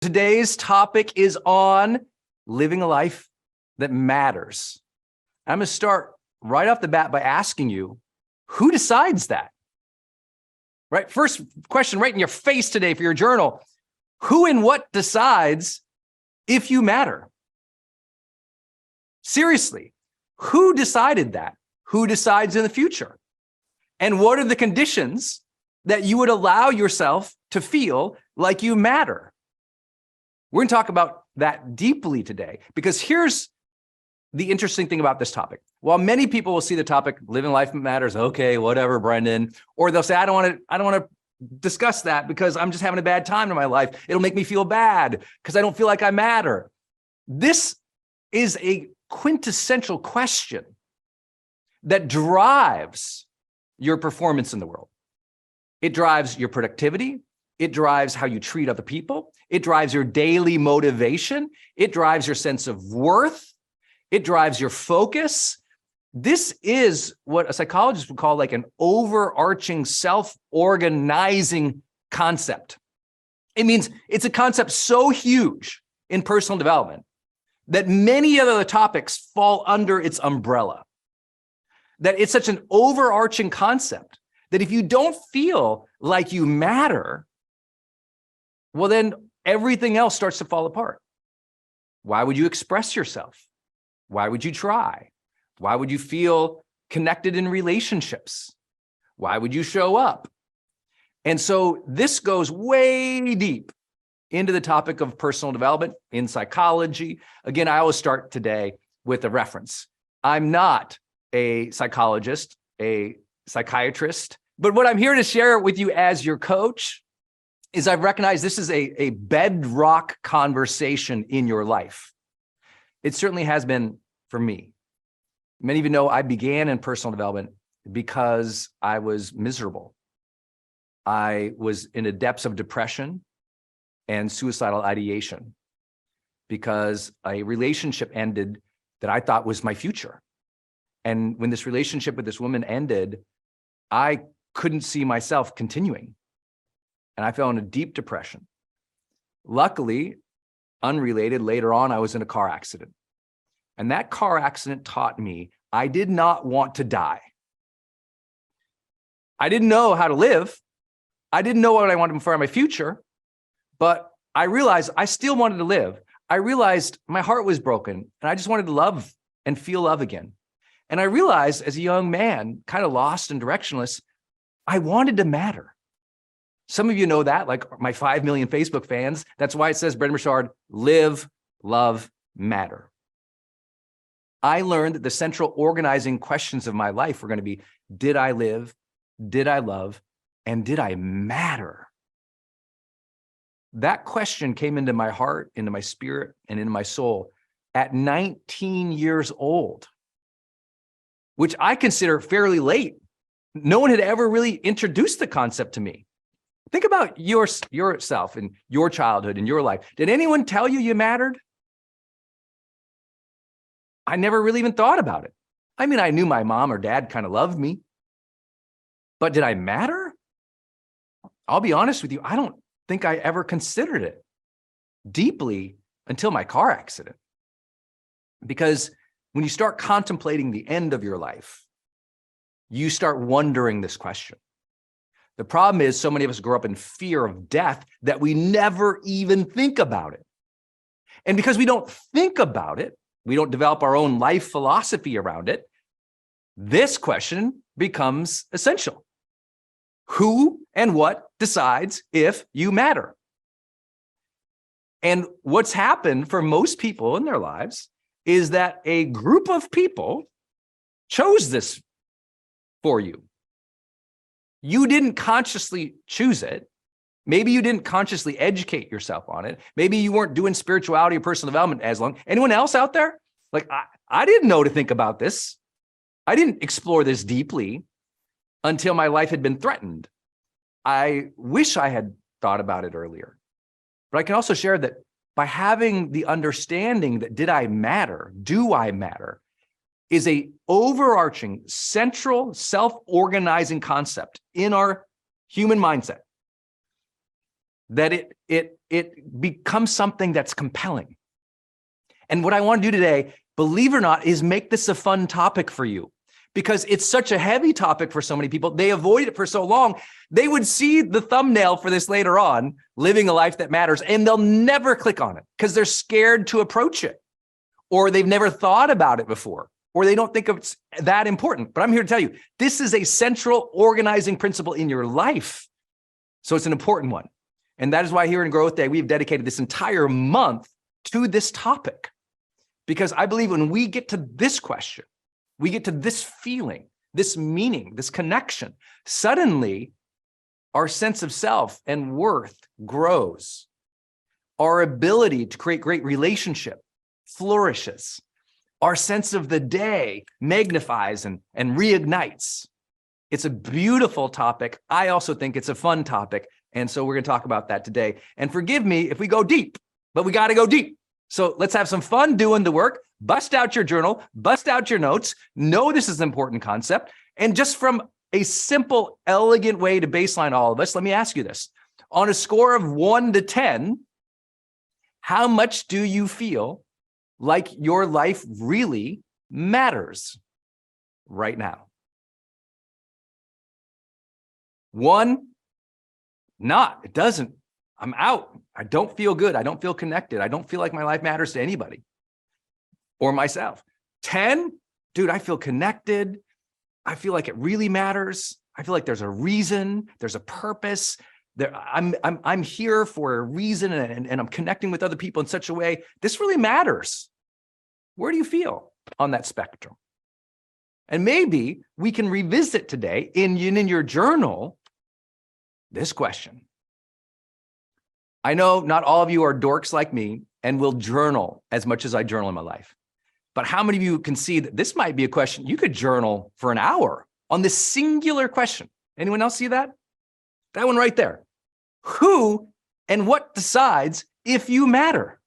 Today's topic is on living a life that matters. I'm going to start right off the bat by asking you, who decides that? Right? First question right in your face today for your journal. Who and what decides if you matter? Seriously, who decided that? Who decides in the future? And what are the conditions that you would allow yourself to feel like you matter? We're going to talk about that deeply today, because here's the interesting thing about this topic. While many people will see the topic, living life matters, okay, whatever, Brendon, or they'll say, I don't want to discuss that because I'm just having a bad time in my life. It'll make me feel bad because I don't feel like I matter. This is a quintessential question that drives your performance in the world. It drives your productivity. It drives how you treat other people. It drives your daily motivation. It drives your sense of worth. It drives your focus. This is what a psychologist would call like an overarching self-organizing concept. It means it's a concept so huge in personal development that many other topics fall under its umbrella. That it's such an overarching concept that if you don't feel like you matter, well, then everything else starts to fall apart. Why would you express yourself? Why would you try? Why would you feel connected in relationships? Why would you show up? And so this goes way deep into the topic of personal development in psychology. Again, I always start today with a reference. I'm not a psychologist, a psychiatrist, but what I'm here to share with you as your coach is I've recognized this is a bedrock conversation in your life. It certainly has been for me. Many of you know I began in personal development because I was miserable. I was in the depths of depression and suicidal ideation because a relationship ended that I thought was my future. And when this relationship with this woman ended, I couldn't see myself continuing. And I fell into deep depression. Luckily, unrelated, later on, I was in a car accident. And that car accident taught me I did not want to die. I didn't know how to live. I didn't know what I wanted for my future, but I realized I still wanted to live. I realized my heart was broken and I just wanted to love and feel love again. And I realized as a young man, kind of lost and directionless, I wanted to matter. Some of you know that, like my 5 million Facebook fans. That's why it says, Brendon Burchard, live, love, matter. I learned that the central organizing questions of my life were going to be, did I live, did I love, and did I matter? That question came into my heart, into my spirit, and into my soul at 19 years old, which I consider fairly late. No one had ever really introduced the concept to me. Think about yourself and your childhood and your life. Did anyone tell you you mattered? I never really even thought about it. I mean, I knew my mom or dad kind of loved me, but did I matter? I'll be honest with you. I don't think I ever considered it deeply until my car accident. Because when you start contemplating the end of your life, you start wondering this question. The problem is so many of us grow up in fear of death that we never even think about it. And because we don't think about it, we don't develop our own life philosophy around it, this question becomes essential. Who and what decides if you matter? And what's happened for most people in their lives is that a group of people chose this for you. You didn't consciously choose it. Maybe you didn't consciously educate yourself on it. Maybe you weren't doing spirituality or personal development as long. Anyone else out there? Like, I didn't know to think about this. I didn't explore this deeply until my life had been threatened. I wish I had thought about it earlier. But I can also share that by having the understanding that do I matter, is a overarching, central, self-organizing concept in our human mindset. that it becomes something that's compelling. And what I want to do today, believe it or not, is make this a fun topic for you, because it's such a heavy topic for so many people. They avoid it for so long. They would see the thumbnail for this later on, living a life that matters, and they'll never click on it because they're scared to approach it, or they've never thought about it before, or they don't think it's that important. But I'm here to tell you, this is a central organizing principle in your life. So it's an important one. And that is why here in Growth Day, we've dedicated this entire month to this topic. Because I believe when we get to this question, we get to this feeling, this meaning, this connection, suddenly our sense of self and worth grows. Our ability to create great relationship flourishes. Our sense of the day magnifies and reignites. It's a beautiful topic. I also think it's a fun topic. And so we're going to talk about that today. And forgive me if we go deep, but we got to go deep. So let's have some fun doing the work. Bust out your journal, bust out your notes. Know this is an important concept. And just from a simple, elegant way to baseline all of us, let me ask you this. On a score of 1 to 10, how much do you feel like your life really matters right now? 1, not, it doesn't. I'm out. I don't feel good. I don't feel connected. I don't feel like my life matters to anybody or myself. 10, dude, I feel connected. I feel like it really matters. I feel like there's a reason, there's a purpose. I'm here for a reason, and I'm connecting with other people in such a way. This really matters. Where do you feel on that spectrum? And maybe we can revisit today in your journal this question. I know not all of you are dorks like me and will journal as much as I journal in my life. But how many of you can see that this might be a question you could journal for an hour on this singular question? Anyone else see that? That one right there. Who and what decides if you matter?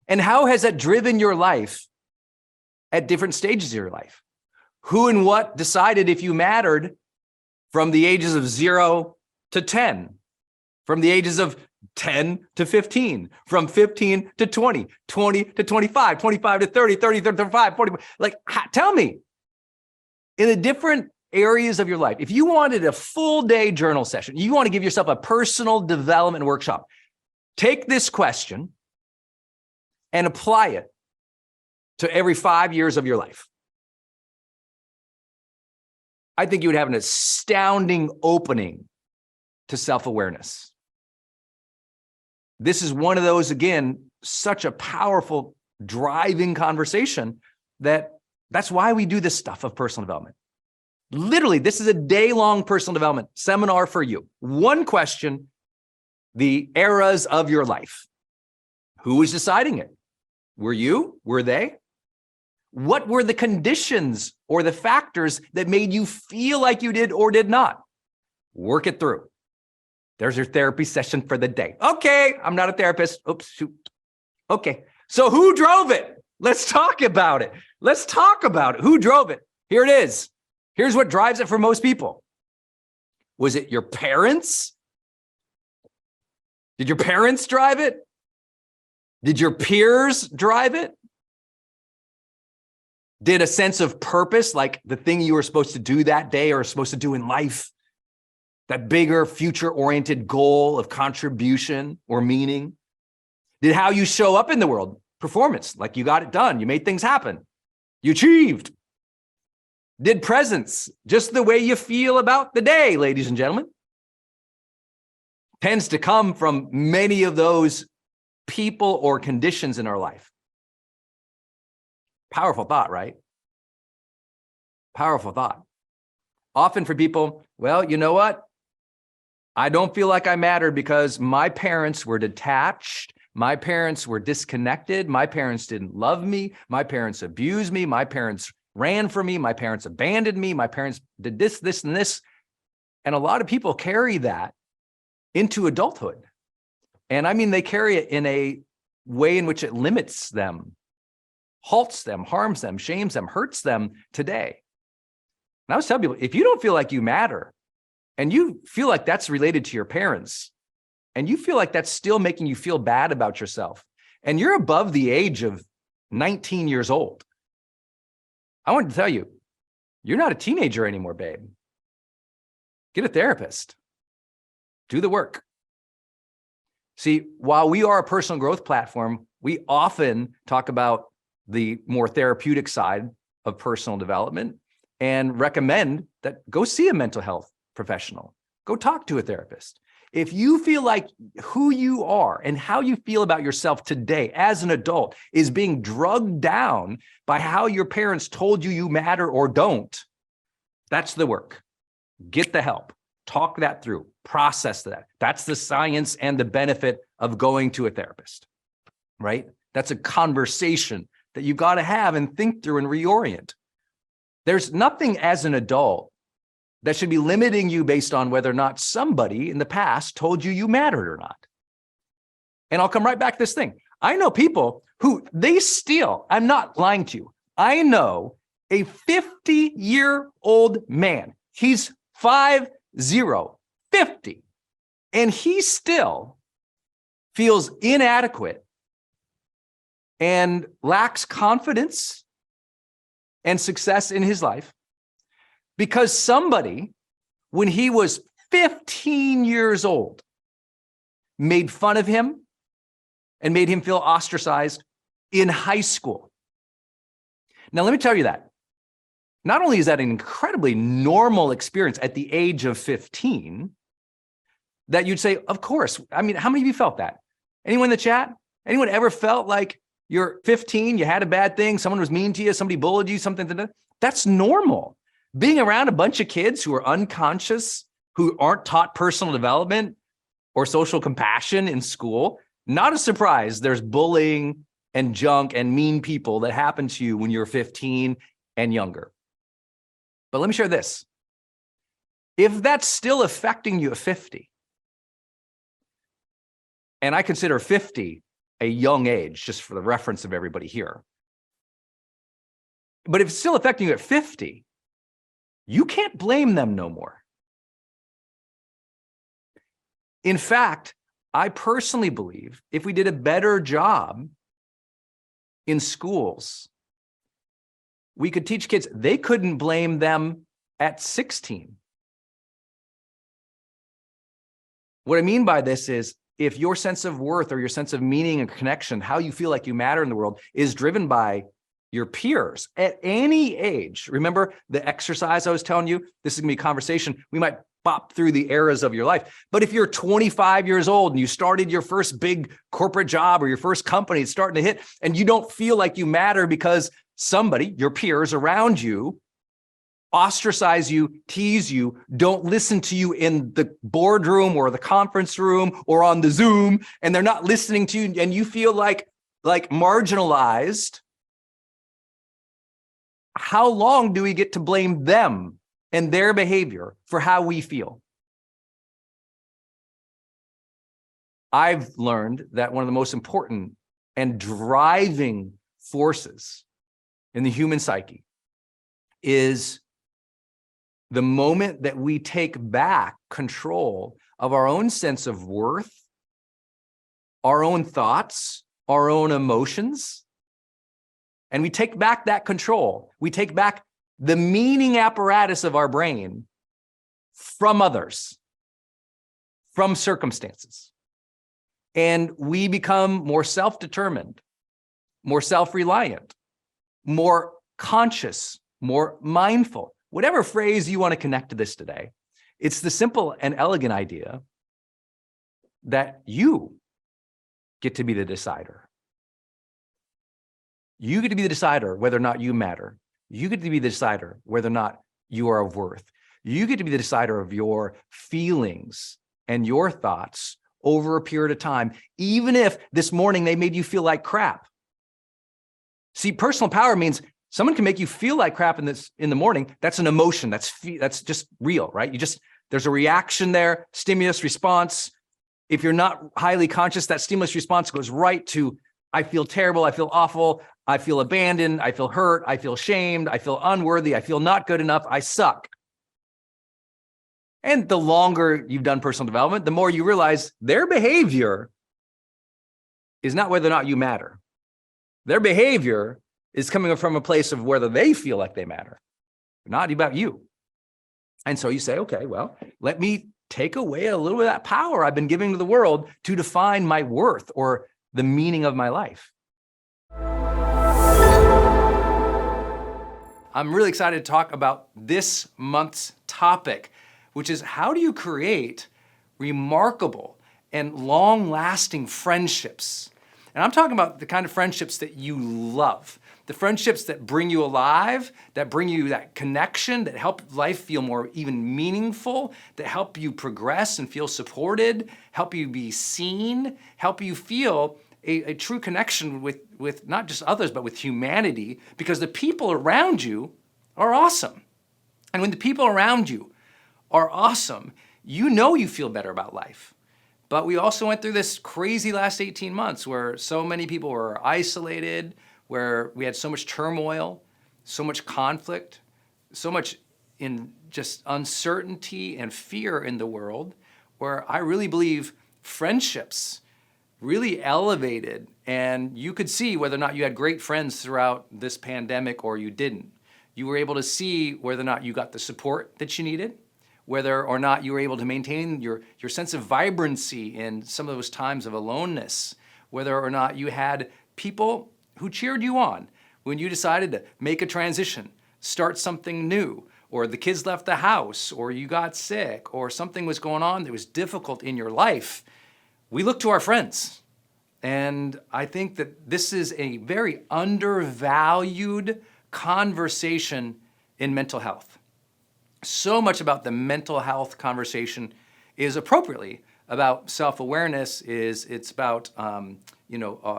And how has that driven your life at different stages of your life? Who and what decided if you mattered from the ages of 0 to 10? From the ages of 10 to 15, from 15 to 20, 20 to 25, 25 to 30, 30 to 35, 40. Like, tell me, in the different areas of your life, if you wanted a full day journal session, you want to give yourself a personal development workshop, take this question and apply it to every 5 years of your life. I think you would have an astounding opening to self-awareness. This is one of those, again, such a powerful driving conversation that's why we do this stuff of personal development. Literally, this is a day-long personal development seminar for you. One question, the eras of your life. Who was deciding it? Were you? Were they? What were the conditions or the factors that made you feel like you did or did not? Work it through. There's your therapy session for the day. Okay, I'm not a therapist. Oops, shoot. Okay, so who drove it? Let's talk about it. Let's talk about it. Who drove it? Here it is. Here's what drives it for most people. Was it your parents? Did your parents drive it? Did your peers drive it? Did a sense of purpose, like the thing you were supposed to do that day or supposed to do in life, that bigger future-oriented goal of contribution or meaning? Did how you show up in the world, performance, like you got it done, you made things happen, you achieved? Did presence, just the way you feel about the day, ladies and gentlemen, tends to come from many of those people or conditions in our life. Powerful thought, right? Powerful thought. Often for people, well, you know what? I don't feel like I mattered because my parents were detached. My parents were disconnected. My parents didn't love me. My parents abused me. My parents ran from me. My parents abandoned me. My parents did this, this, and this. And a lot of people carry that into adulthood. And I mean, they carry it in a way in which it limits them, halts them, harms them, shames them, hurts them today. And I was telling people, if you don't feel like you matter, and you feel like that's related to your parents, and you feel like that's still making you feel bad about yourself, and you're above the age of 19 years old, I want to tell you, you're not a teenager anymore, babe. Get a therapist. Do the work. See, while we are a personal growth platform, we often talk about the more therapeutic side of personal development and recommend that go see a mental health professional. Go talk to a therapist. If you feel like who you are and how you feel about yourself today as an adult is being drugged down by how your parents told you you matter or don't, that's the work. Get the help. Talk that through. Process that. That's the science and the benefit of going to a therapist, right? That's a conversation that you got to have and think through and reorient. There's nothing as an adult that should be limiting you based on whether or not somebody in the past told you you mattered or not. And I'll come right back to this thing. I know people who they still, I'm not lying to you. I know a 50-year-old man. He's 50, and he still feels inadequate and lacks confidence and success in his life because somebody, when he was 15 years old, made fun of him and made him feel ostracized in high school. Now, let me tell you that. Not only is that an incredibly normal experience at the age of 15, that you'd say, of course. I mean, how many of you felt that? Anyone in the chat? Anyone ever felt like you're 15, you had a bad thing, someone was mean to you, somebody bullied you, something? That's normal. Being around a bunch of kids who are unconscious, who aren't taught personal development or social compassion in school, not a surprise. There's bullying and junk and mean people that happen to you when you're 15 and younger. But let me share this. If that's still affecting you at 50, and I consider 50 a young age, just for the reference of everybody here, but if it's still affecting you at 50, you can't blame them no more. In fact, I personally believe if we did a better job in schools, we could teach kids they couldn't blame them at 16. What I mean by this is if your sense of worth or your sense of meaning and connection, how you feel like you matter in the world, is driven by your peers at any age. Remember the exercise I was telling you? This is going to be a conversation. We might bop through the eras of your life. But if you're 25 years old and you started your first big corporate job or your first company is starting to hit, and you don't feel like you matter because somebody, your peers around you, ostracize you, tease you, don't listen to you in the boardroom or the conference room or on the Zoom, and they're not listening to you, and you feel like marginalized, how long do we get to blame them and their behavior for how we feel? I've learned that one of the most important and driving forces in the human psyche is the moment that we take back control of our own sense of worth, our own thoughts, our own emotions, and we take back that control. We take back the meaning apparatus of our brain from others, from circumstances. And we become more self-determined, more self-reliant, more conscious, more mindful. Whatever phrase you want to connect to this today, it's the simple and elegant idea that you get to be the decider. You get to be the decider whether or not you matter. You get to be the decider whether or not you are of worth. You get to be the decider of your feelings and your thoughts over a period of time, even if this morning they made you feel like crap. See, personal power means someone can make you feel like crap in the morning. That's an emotion. That's just real, right? There's a reaction there, stimulus response. If you're not highly conscious, that stimulus response goes right to, I feel terrible, I feel awful, I feel abandoned, I feel hurt, I feel shamed, I feel unworthy, I feel not good enough, I suck. And the longer you've done personal development, the more you realize their behavior is not whether or not you matter. Their behavior is coming from a place of whether they feel like they matter, not about you. And so you say, okay, well, let me take away a little bit of that power I've been giving to the world to define my worth or the meaning of my life. I'm really excited to talk about this month's topic, which is how do you create remarkable and long-lasting friendships? And I'm talking about the kind of friendships that you love, the friendships that bring you alive, that bring you that connection, that help life feel more even meaningful, that help you progress and feel supported, help you be seen, help you feel a true connection with not just others, but with humanity, because the people around you are awesome. And when the people around you are awesome, you know you feel better about life. But we also went through this crazy last 18 months where so many people were isolated, where we had so much turmoil, so much conflict, so much in just uncertainty and fear in the world, where I really believe friendships really elevated, and you could see whether or not you had great friends throughout this pandemic or you didn't. You were able to see whether or not you got the support that you needed, whether or not you were able to maintain your sense of vibrancy in some of those times of aloneness, whether or not you had people who cheered you on when you decided to make a transition, start something new, or the kids left the house, or you got sick, or something was going on that was difficult in your life. We look to our friends. And I think that this is a very undervalued conversation in mental health. So much about the mental health conversation is appropriately about self-awareness, it's about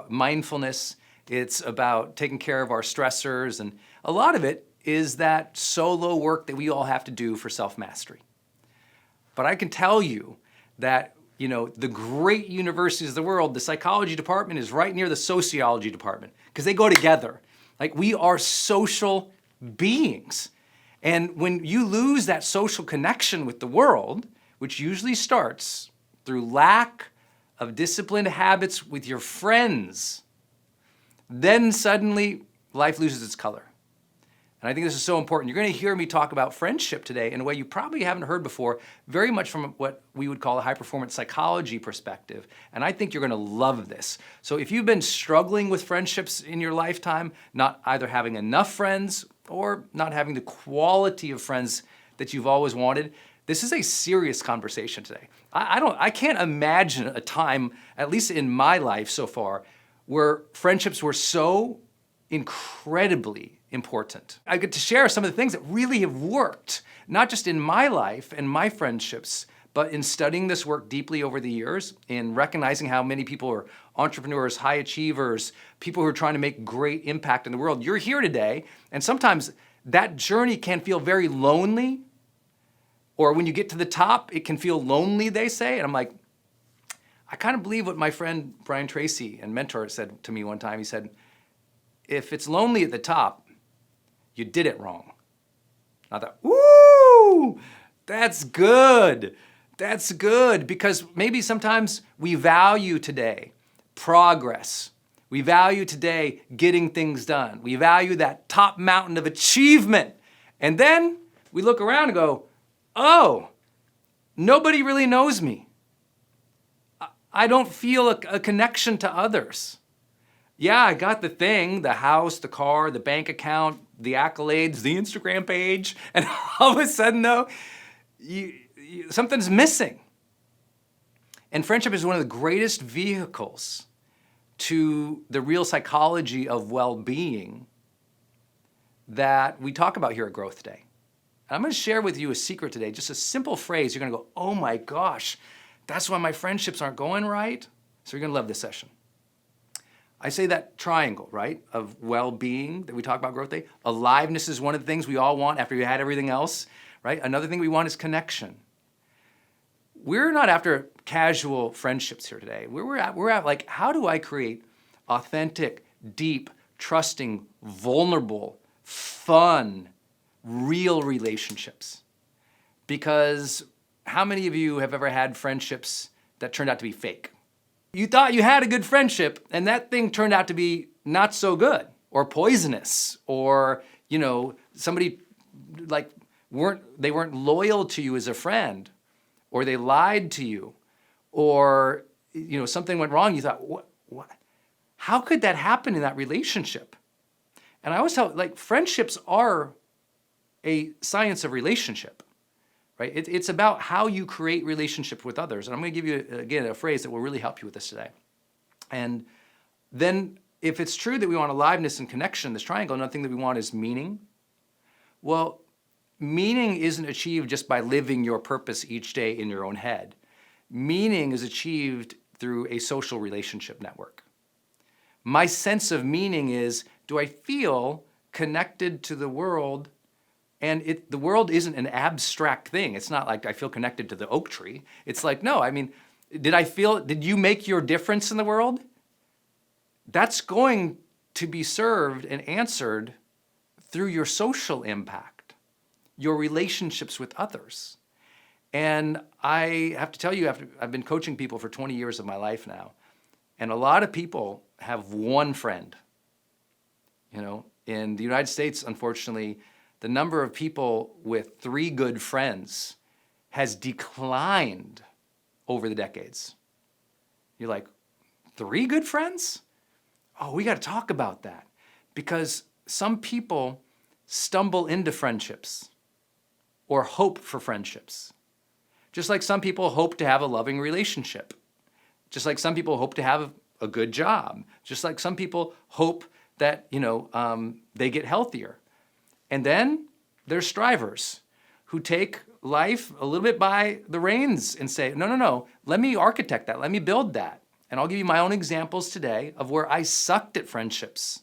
mindfulness, it's about taking care of our stressors, and a lot of it is that solo work that we all have to do for self-mastery. But I can tell you that the great universities of the world, the psychology department is right near the sociology department because they go together. Like, we are social beings. And when you lose that social connection with the world, which usually starts through lack of disciplined habits with your friends, then suddenly life loses its color. And I think this is so important. You're going to hear me talk about friendship today in a way you probably haven't heard before, very much from what we would call a high-performance psychology perspective. And I think you're going to love this. So if you've been struggling with friendships in your lifetime, not either having enough friends or not having the quality of friends that you've always wanted, this is a serious conversation today. I can't imagine a time, at least in my life so far, where friendships were so incredibly important. I get to share some of the things that really have worked, not just in my life and my friendships, but in studying this work deeply over the years, in recognizing how many people are entrepreneurs, high achievers, people who are trying to make great impact in the world. You're here today, and sometimes that journey can feel very lonely, or when you get to the top, it can feel lonely, they say, and I'm like, I kind of believe what my friend Brian Tracy and mentor said to me one time. He said, if it's lonely at the top, you did it wrong. I thought, woo, that's good. That's good, because maybe sometimes we value today progress. We value today getting things done. We value that top mountain of achievement. And then we look around and go, oh, nobody really knows me. I don't feel a connection to others. Yeah, I got the thing, the house, the car, the bank account, the accolades, the Instagram page, and all of a sudden though, something's missing. And friendship is one of the greatest vehicles to the real psychology of well-being that we talk about here at GrowthDay. And I'm gonna share with you a secret today, just a simple phrase. You're gonna go, oh my gosh, that's why my friendships aren't going right. So you're gonna love this session. I say that triangle, right, of well-being that we talk about GrowthDay. Aliveness is one of the things we all want after we had everything else, right? Another thing we want is connection. We're not after casual friendships here today. We're at like, how do I create authentic, deep, trusting, vulnerable, fun, real relationships? Because how many of you have ever had friendships that turned out to be fake? You thought you had a good friendship and that thing turned out to be not so good or poisonous, or, somebody they weren't loyal to you as a friend, or they lied to you, or, something went wrong. You thought, what? How could that happen in that relationship? And I always tell, friendships are a science of relationship, right? It's about how you create relationship with others. And I'm going to give you, again, a phrase that will really help you with this today. And then if it's true that we want aliveness and connection, this triangle, another thing that we want is meaning. Well, meaning isn't achieved just by living your purpose each day in your own head. Meaning is achieved through a social relationship network. My sense of meaning is, do I feel connected to the world? And the world isn't an abstract thing. It's not like I feel connected to the oak tree. It's like, no, did you make your difference in the world? That's going to be served and answered through your social impact, your relationships with others. And I have to tell you, I've been coaching people for 20 years of my life now, and a lot of people have one friend. In the United States, unfortunately, the number of people with 3 good friends has declined over the decades. You're like, 3 good friends? Oh, we got to talk about that, because some people stumble into friendships or hope for friendships. Just like some people hope to have a loving relationship. Just like some people hope to have a good job. Just like some people hope that, they get healthier. And then there's strivers who take life a little bit by the reins and say, no, let me architect that, let me build that. And I'll give you my own examples today of where I sucked at friendships.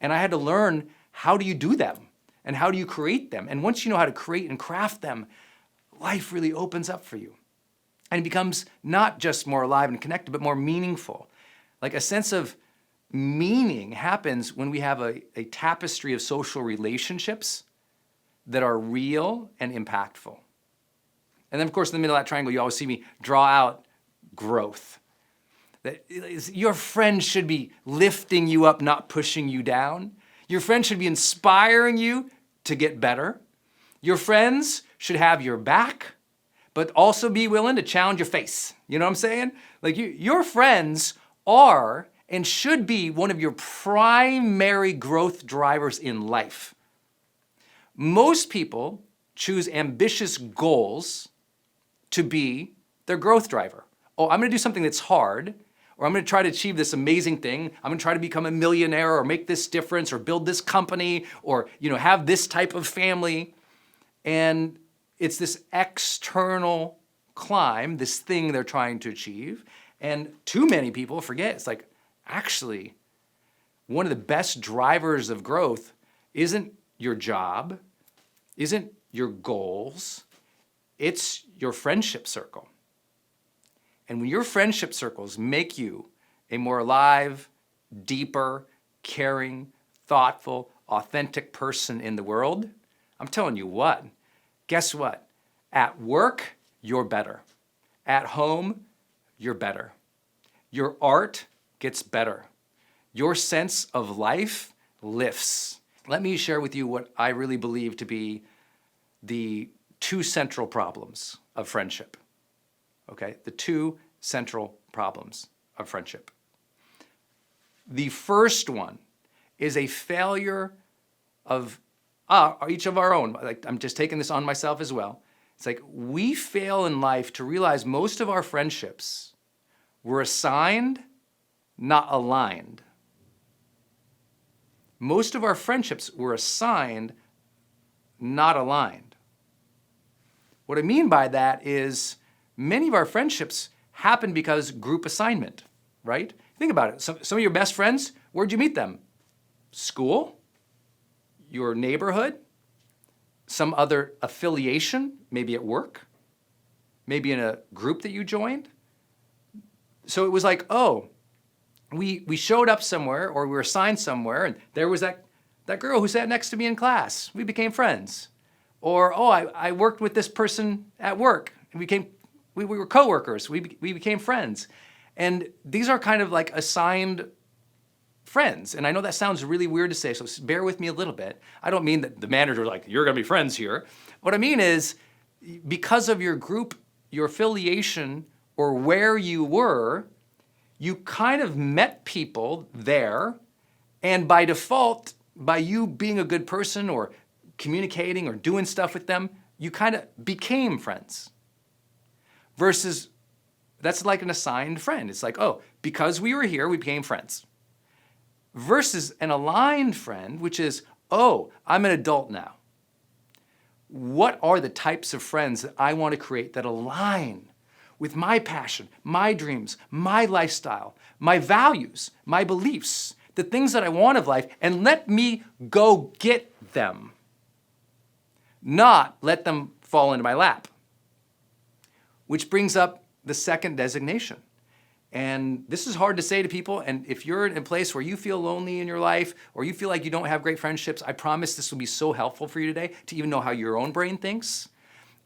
And I had to learn, how do you do them? And how do you create them? And once you know how to create and craft them, life really opens up for you. And it becomes not just more alive and connected, but more meaningful. Like a sense of meaning happens when we have a tapestry of social relationships that are real and impactful. And then, of course, in the middle of that triangle, you always see me draw out growth. That your friend should be lifting you up, not pushing you down. Your friend should be inspiring you to get better. Your friends should have your back, but also be willing to challenge your face. You know what I'm saying? Your friends are and should be one of your primary growth drivers in life. Most people choose ambitious goals to be their growth driver. Oh, I'm going to do something that's hard, or I'm going to try to achieve this amazing thing. I'm going to try to become a millionaire, or make this difference, or build this company, or have this type of family. And it's this external climb, this thing they're trying to achieve. And too many people forget, it's like, actually, one of the best drivers of growth isn't your job, isn't your goals, it's your friendship circle. And when your friendship circles make you a more alive, deeper, caring, thoughtful, authentic person in the world, I'm telling you what, guess what? At work, you're better. At home, you're better. Your art gets better. Your sense of life lifts. Let me share with you what I really believe to be the 2 central problems of friendship. Okay, the 2 central problems of friendship. The first one is a failure of each of our own. I'm just taking this on myself as well. It's like we fail in life to realize most of our friendships were assigned, not aligned. Most of our friendships were assigned, not aligned. What I mean by that is many of our friendships happen because group assignment, right? Think about it. Some of your best friends, where'd you meet them? School? Your neighborhood? Some other affiliation, maybe at work? Maybe in a group that you joined? So it was like, oh, we showed up somewhere, or we were assigned somewhere, and there was that girl who sat next to me in class. We became friends. Or, oh, I worked with this person at work, we were coworkers. We became friends. And these are kind of like assigned friends. And I know that sounds really weird to say, so bear with me a little bit. I don't mean that the manager like, you're gonna be friends here. What I mean is, because of your group, your affiliation, or where you were, you kind of met people there, and by default, by you being a good person or communicating or doing stuff with them, you kind of became friends. Versus, that's like an assigned friend. It's like, oh, because we were here, we became friends. Versus an aligned friend, which is, oh, I'm an adult now. What are the types of friends that I want to create that align with my passion, my dreams, my lifestyle, my values, my beliefs, the things that I want of life, and let me go get them, not let them fall into my lap. Which brings up the second designation. And this is hard to say to people, and if you're in a place where you feel lonely in your life, or you feel like you don't have great friendships, I promise this will be so helpful for you today to even know how your own brain thinks.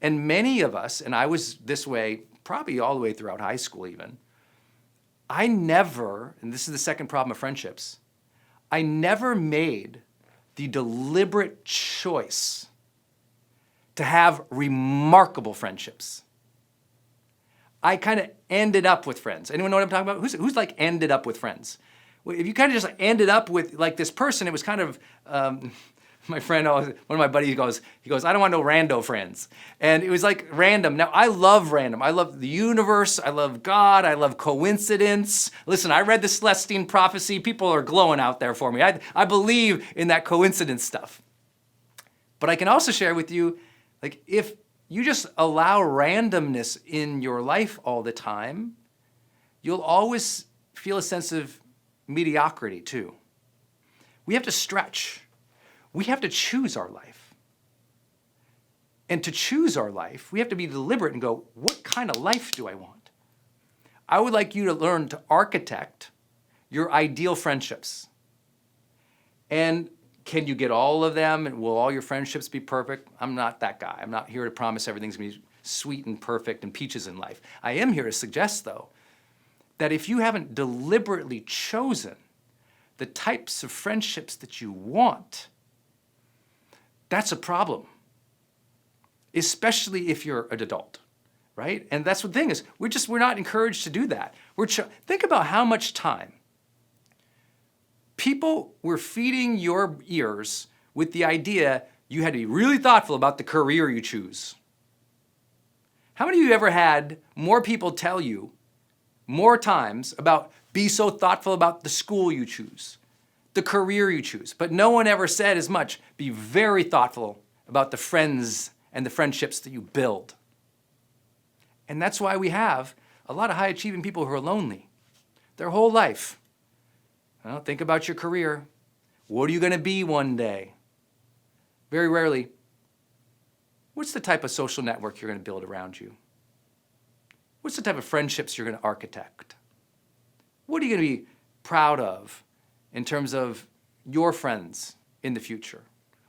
And many of us, and I was this way probably all the way throughout high school even, I never, and this is the second problem of friendships, I never made the deliberate choice to have remarkable friendships. I kind of ended up with friends. Anyone know what I'm talking about? Who's like ended up with friends? Well, if you kind of just ended up with like this person, it was kind of, my friend, one of my buddies he goes, I don't want no rando friends. And it was like random. Now, I love random. I love the universe. I love God. I love coincidence. Listen, I read the Celestine prophecy. People are glowing out there for me. I believe in that coincidence stuff. But I can also share with you, like, if you just allow randomness in your life all the time, you'll always feel a sense of mediocrity too. We have to stretch. We have to choose our life. And to choose our life, we have to be deliberate and go, what kind of life do I want? I would like you to learn to architect your ideal friendships. And can you get all of them, and will all your friendships be perfect? I'm not that guy. I'm not here to promise everything's gonna be sweet and perfect and peaches in life. I am here to suggest, though, that if you haven't deliberately chosen the types of friendships that you want, that's a problem, especially if you're an adult, right? And that's the thing is, we're not encouraged to do that. Think about how much time people were feeding your ears with the idea you had to be really thoughtful about the career you choose. How many of you ever had more people tell you more times about be so thoughtful about the school you choose, the career you choose, but no one ever said as much, be very thoughtful about the friends and the friendships that you build. And that's why we have a lot of high-achieving people who are lonely their whole life. Well, think about your career. What are you going to be one day? Very rarely, what's the type of social network you're going to build around you? What's the type of friendships you're going to architect? What are you going to be proud of in terms of your friends in the future?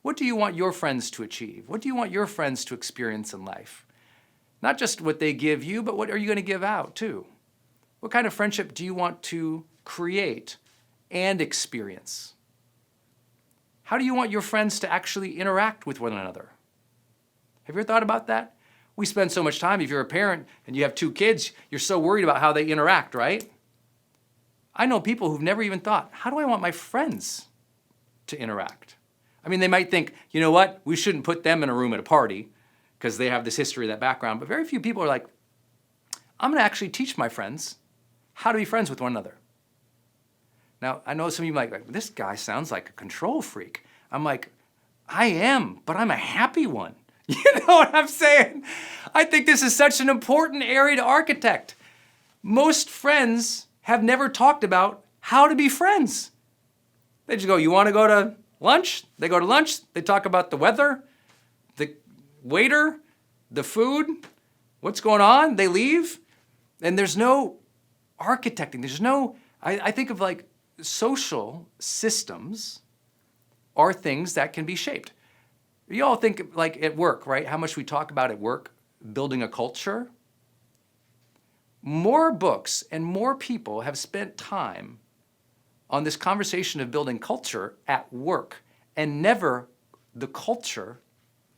What do you want your friends to achieve? What do you want your friends to experience in life? Not just what they give you, but what are you going to give out too? What kind of friendship do you want to create and experience? How do you want your friends to actually interact with one another? Have you ever thought about that? We spend so much time, if you're a parent and you have 2 kids, you're so worried about how they interact, right? I know people who've never even thought, how do I want my friends to interact? I mean, they might think, you know what, we shouldn't put them in a room at a party because they have this history, that background, but very few people are like, I'm gonna actually teach my friends how to be friends with one another. Now, I know some of you might be like, this guy sounds like a control freak. I'm like, I am, but I'm a happy one. You know what I'm saying? I think this is such an important area to architect. Most friends have never talked about how to be friends. They just go, you want to go to lunch? They go to lunch. They talk about the weather, the waiter, the food, what's going on. They leave. And there's no architecting. There's no, I think of like social systems are things that can be shaped. You all think like at work, right? How much we talk about at work, building a culture, more books and more people have spent time on this conversation of building culture at work and never the culture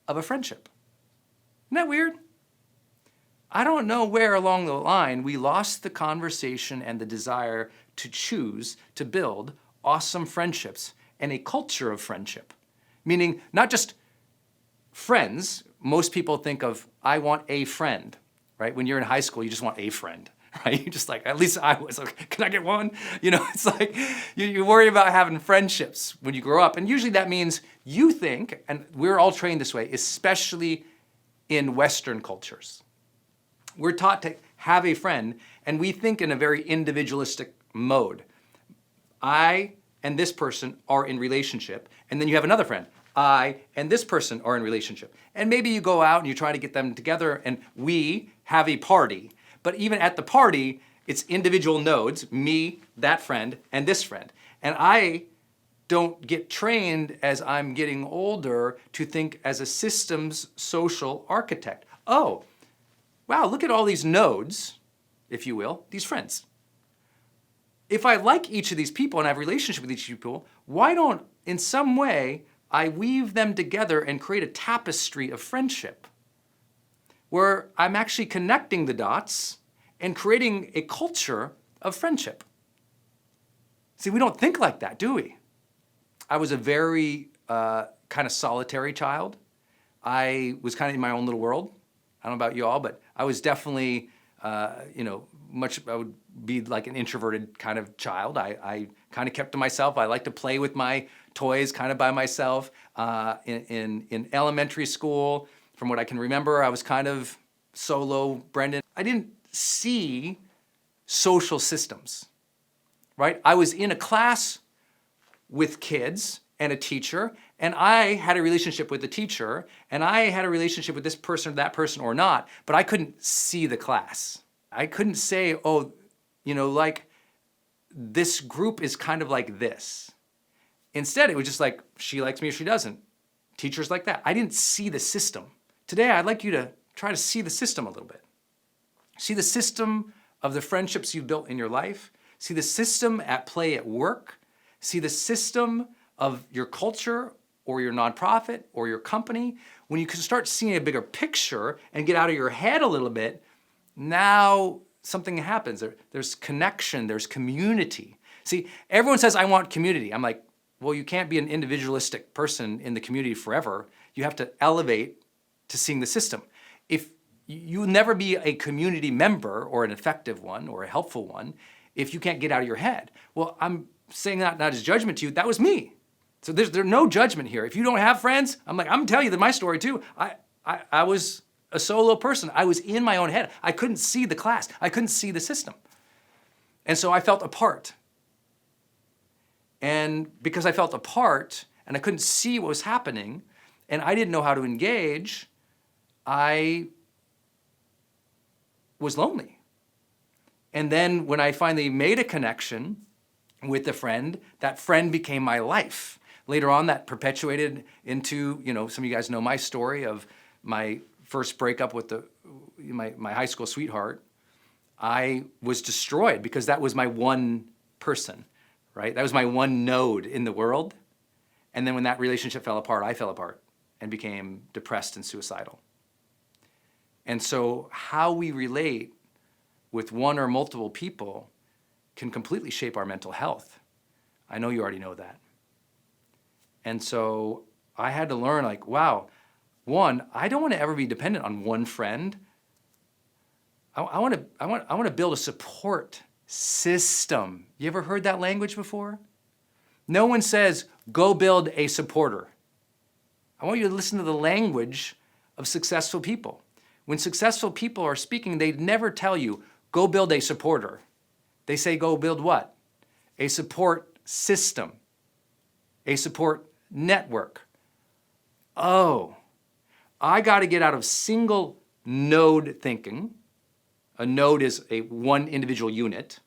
of a friendship. Isn't that weird? I don't know where along the line we lost the conversation and the desire to choose to build awesome friendships and a culture of friendship. Meaning not just friends. Most people think of, I want a friend, right? When you're in high school, you just want a friend, right? You just like, at least I was like, can I get one? You know, it's like, you worry about having friendships when you grow up. And usually that means you think, and we're all trained this way, especially in Western cultures. We're taught to have a friend, and we think in a very individualistic mode. I and this person are in relationship, and then you have another friend. I and this person are in relationship. And maybe you go out and you try to get them together, and we have a party. But even at the party, it's individual nodes, me, that friend, and this friend. And I don't get trained as I'm getting older to think as a systems social architect. Oh, wow, look at all these nodes, if you will, these friends. If I like each of these people and I have a relationship with each of these people, why don't, in some way, I weave them together and create a tapestry of friendship where I'm actually connecting the dots and creating a culture of friendship? See, we don't think like that, do we? I was a very kind of solitary child. I was kind of in my own little world. I don't know about you all, but I was definitely, I would be like an introverted kind of child. I kind of kept to myself. I like to play with my toys kind of by myself. In elementary school, from what I can remember, I was kind of solo, Brendon. I didn't see social systems, right? I was in a class with kids and a teacher, and I had a relationship with the teacher, and I had a relationship with this person, that person, or not, but I couldn't see the class. I couldn't say, oh, like this group is kind of like this. Instead, it was just like, she likes me or she doesn't. Teachers like that. I didn't see the system. Today, I'd like you to try to see the system a little bit. See the system of the friendships you've built in your life. See the system at play at work. See the system of your culture or your nonprofit or your company. When you can start seeing a bigger picture and get out of your head a little bit, now something happens. There's connection, there's community. See, everyone says, I want community. I'm like, well, you can't be an individualistic person in the community forever. You have to elevate to seeing the system. If you'll never be a community member or an effective one or a helpful one if you can't get out of your head. Well, I'm saying that not as judgment to you, that was me. So there's no judgment here. If you don't have friends, I'm telling you my story too. I was a solo person. I was in my own head. I couldn't see the class. I couldn't see the system. And so I felt apart. And because I felt apart and I couldn't see what was happening and I didn't know how to engage, I was lonely. And then when I finally made a connection with a friend, that friend became my life. Later on, that perpetuated into, some of you guys know my story of my first breakup with my high school sweetheart. I was destroyed because that was my one person, right? That was my one node in the world. And then when that relationship fell apart, I fell apart and became depressed and suicidal. And so how we relate with one or multiple people can completely shape our mental health. I know you already know that. And so I had to learn, wow, one, I don't want to ever be dependent on one friend. I want to build a support system. You ever heard that language before? No one says, go build a supporter. I want you to listen to the language of successful people. When successful people are speaking, they never tell you, go build a supporter. They say, go build what? A support system, a support network. Oh, I got to get out of single node thinking. A node is one individual unit.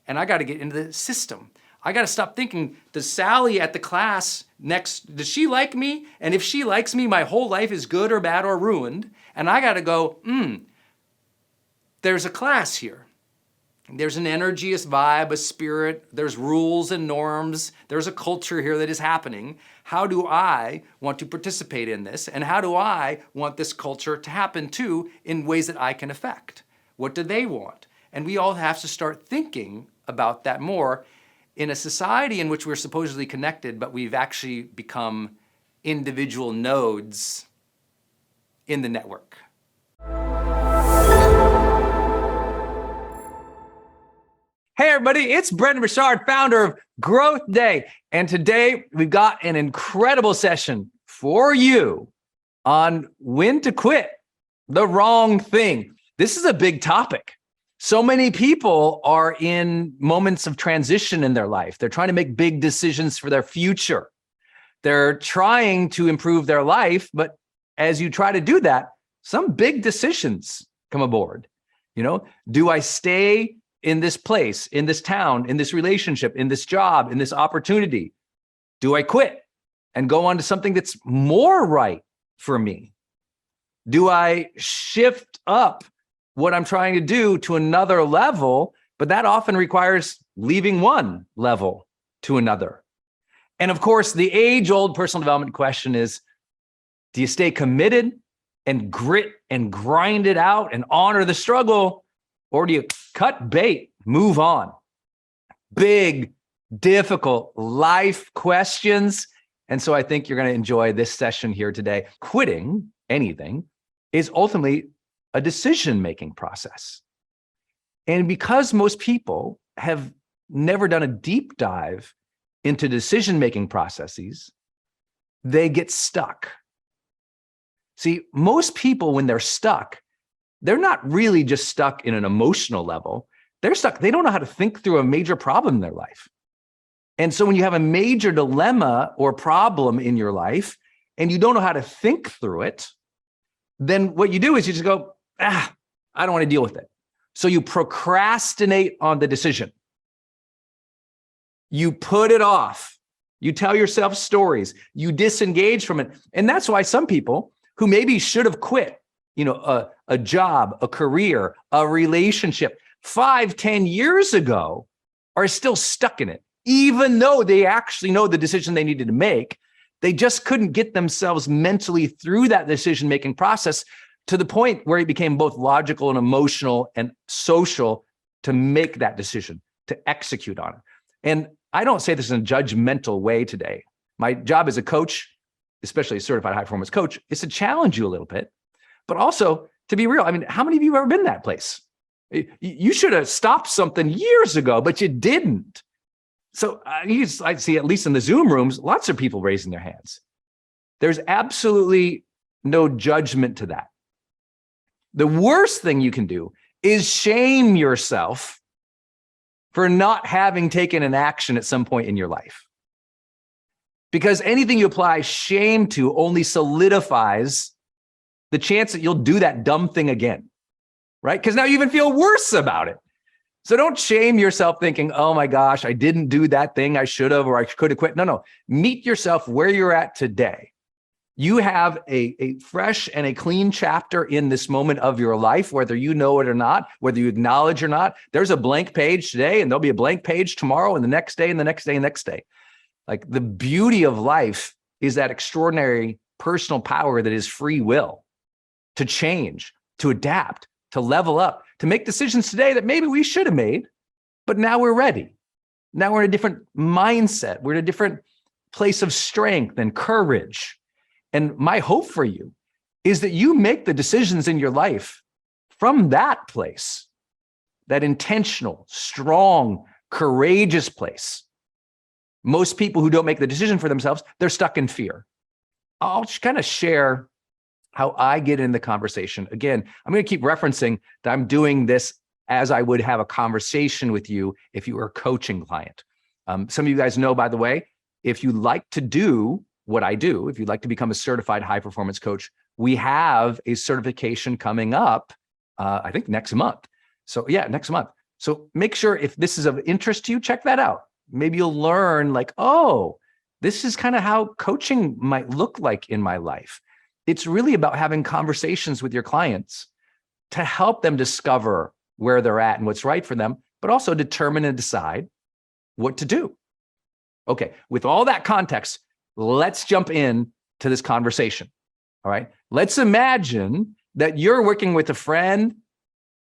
And I got to get into the system. I got to stop thinking, does Sally at the class next, does she like me? And if she likes me, my whole life is good or bad or ruined. And I got to go, there's a class here. There's an energy, a vibe, a spirit. There's rules and norms. There's a culture here that is happening. How do I want to participate in this? And how do I want this culture to happen too in ways that I can affect? What do they want? And we all have to start thinking about that more in a society in which we're supposedly connected, but we've actually become individual nodes in the network. Hey everybody, it's Brendon Burchard, founder of GrowthDay. And today we've got an incredible session for you on when to quit the wrong thing. This is a big topic. So many people are in moments of transition in their life. They're trying to make big decisions for their future. They're trying to improve their life, but as you try to do that, some big decisions come aboard. You know, do I stay in this place, in this town, in this relationship, in this job, in this opportunity? Do I quit and go on to something that's more right for me? Do I shift up what I'm trying to do to another level? But that often requires leaving one level to another. And of course, the age-old personal development question is, do you stay committed and grit and grind it out and honor the struggle? Or do you cut bait, move on? Big, difficult life questions. And so I think you're going to enjoy this session here today. Quitting anything is ultimately a decision-making process. And because most people have never done a deep dive into decision-making processes, they get stuck. See, most people, when they're stuck, they're not really just stuck in an emotional level. They're stuck. They don't know how to think through a major problem in their life. And so when you have a major dilemma or problem in your life and you don't know how to think through it, then what you do is you just go, I don't want to deal with it. So you procrastinate on the decision. You put it off. You tell yourself stories. You disengage from it. And that's why some people who maybe should have quit, you know, a job, a career, a relationship 5-10 years ago are still stuck in it, even though they actually know the decision they needed to make. They just couldn't get themselves mentally through that decision-making process to the point where it became both logical and emotional and social to make that decision, to execute on it. And I don't say this in a judgmental way today. My job as a coach, especially a certified high performance coach, is to challenge you a little bit. But also, to be real, I mean, how many of you have ever been in that place? You should have stopped something years ago, but you didn't. So I see, at least in the Zoom rooms, lots of people raising their hands. There's absolutely no judgment to that. The worst thing you can do is shame yourself for not having taken an action at some point in your life. Because anything you apply shame to only solidifies the chance that you'll do that dumb thing again, right? Because now you even feel worse about it. So don't shame yourself thinking, oh my gosh, I didn't do that thing I should have, or I could have quit. No. Meet yourself where you're at today. You have a fresh and a clean chapter in this moment of your life, whether you know it or not, whether you acknowledge or not. There's a blank page today, and there'll be a blank page tomorrow, and the next day, and the next day, and the next day. Like, the beauty of life is that extraordinary personal power that is free will to change, to adapt, to level up, to make decisions today that maybe we should have made, but now we're ready. Now we're in a different mindset. We're in a different place of strength and courage. And my hope for you is that you make the decisions in your life from that place, that intentional, strong, courageous place. Most people who don't make the decision for themselves, they're stuck in fear. I'll just kind of share how I get in the conversation. Again, I'm going to keep referencing that I'm doing this as I would have a conversation with you if you were a coaching client. Some of you guys know, by the way, if you like to do what I do, if you'd like to become a certified high performance coach, we have a certification coming up, I think next month. So yeah, next month. So make sure if this is of interest to you, check that out. maybe you'll learn like, oh, this is kind of how coaching might look like in my life. It's really about having conversations with your clients to help them discover where they're at and what's right for them, but also determine and decide what to do. Okay, with all that context, let's jump in to this conversation. All right, let's imagine that you're working with a friend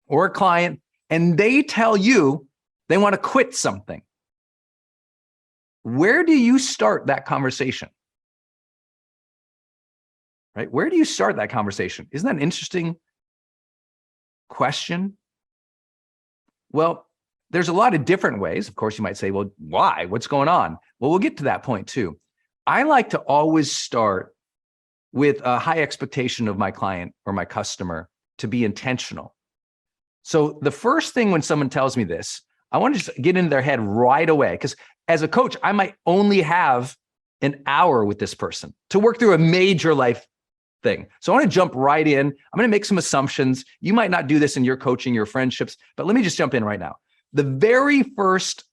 or a client and they tell you they want to quit something. Where do you start that conversation? Right? Where do you start that conversation? Isn't that an interesting question? Well, there's a lot of different ways. Of course, you might say, well, why? What's going on? Well, we'll get to that point too. I like to always start with a high expectation of my client or my customer to be intentional. So the first thing when someone tells me this, I want to just get into their head right away, because as a coach, I might only have an hour with this person to work through a major life thing. So I want to jump right in. I'm going to make some assumptions. You might not do this in your coaching, your friendships, but let me just jump in right now. The very first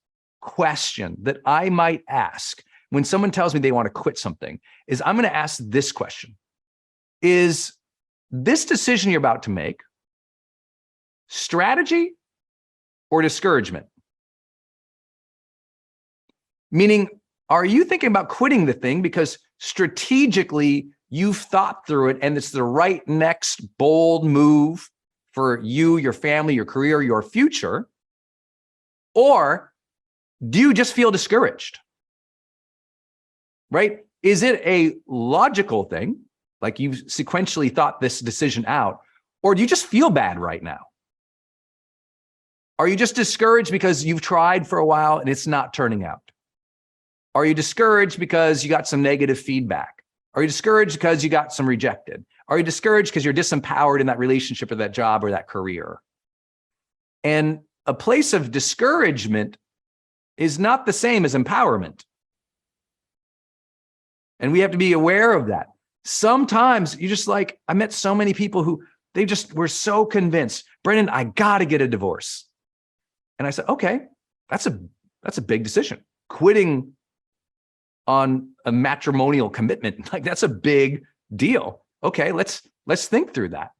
question that I might ask when someone tells me they want to quit something is I'm going to ask this question. Is this decision you're about to make strategy or discouragement? Meaning, are you thinking about quitting the thing because strategically you've thought through it and it's the right next bold move for you, your family, your career, your future? Or do you just feel discouraged? Right? Is it a logical thing, like you've sequentially thought this decision out, or do you just feel bad right now? Are you just discouraged because you've tried for a while and it's not turning out? Are you discouraged because you got some negative feedback? Are you discouraged because you got some rejected? Are you discouraged because you're disempowered in that relationship or that job or that career? And a place of discouragement is not the same as empowerment. And we have to be aware of that. Sometimes you just like, I met so many people who they just were so convinced, Brendon, I got to get a divorce. And I said, okay, that's a big decision. Quitting on a matrimonial commitment, like that's a big deal. Okay, let's think through that.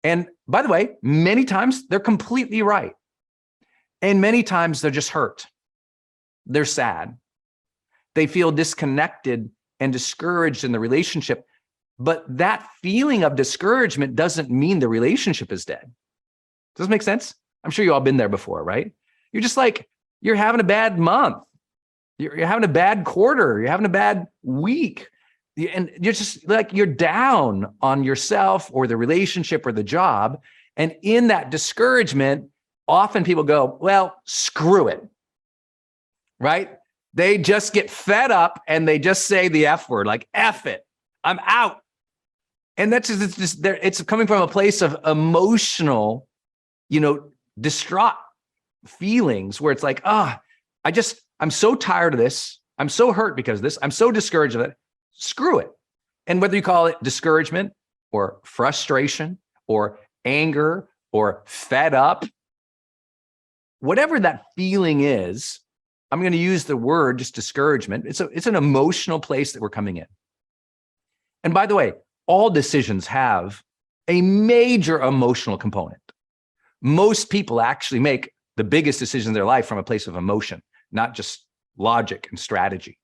And by the way, many times they're completely right. And many times they're just hurt. They're sad. They feel disconnected and discouraged in the relationship. But that feeling of discouragement doesn't mean the relationship is dead. Does this make sense? I'm sure you all been there before, right? You're just like, you're having a bad month. You're having a bad quarter. You're having a bad week. And you're just like, you're down on yourself or the relationship or the job. And in that discouragement, often people go, well, screw it, right? They just get fed up and they just say the F word, like, F it, I'm out. And that's just it's coming from a place of emotional, distraught feelings where it's like, I'm so tired of this. I'm so hurt because of this. I'm so discouraged of it. Screw it. And whether you call it discouragement or frustration or anger or fed up, whatever that feeling is, I'm going to use the word just discouragement. It's an emotional place that we're coming in. And by the way, all decisions have a major emotional component. Most people actually make the biggest decisions in their life from a place of emotion, not just logic and strategy.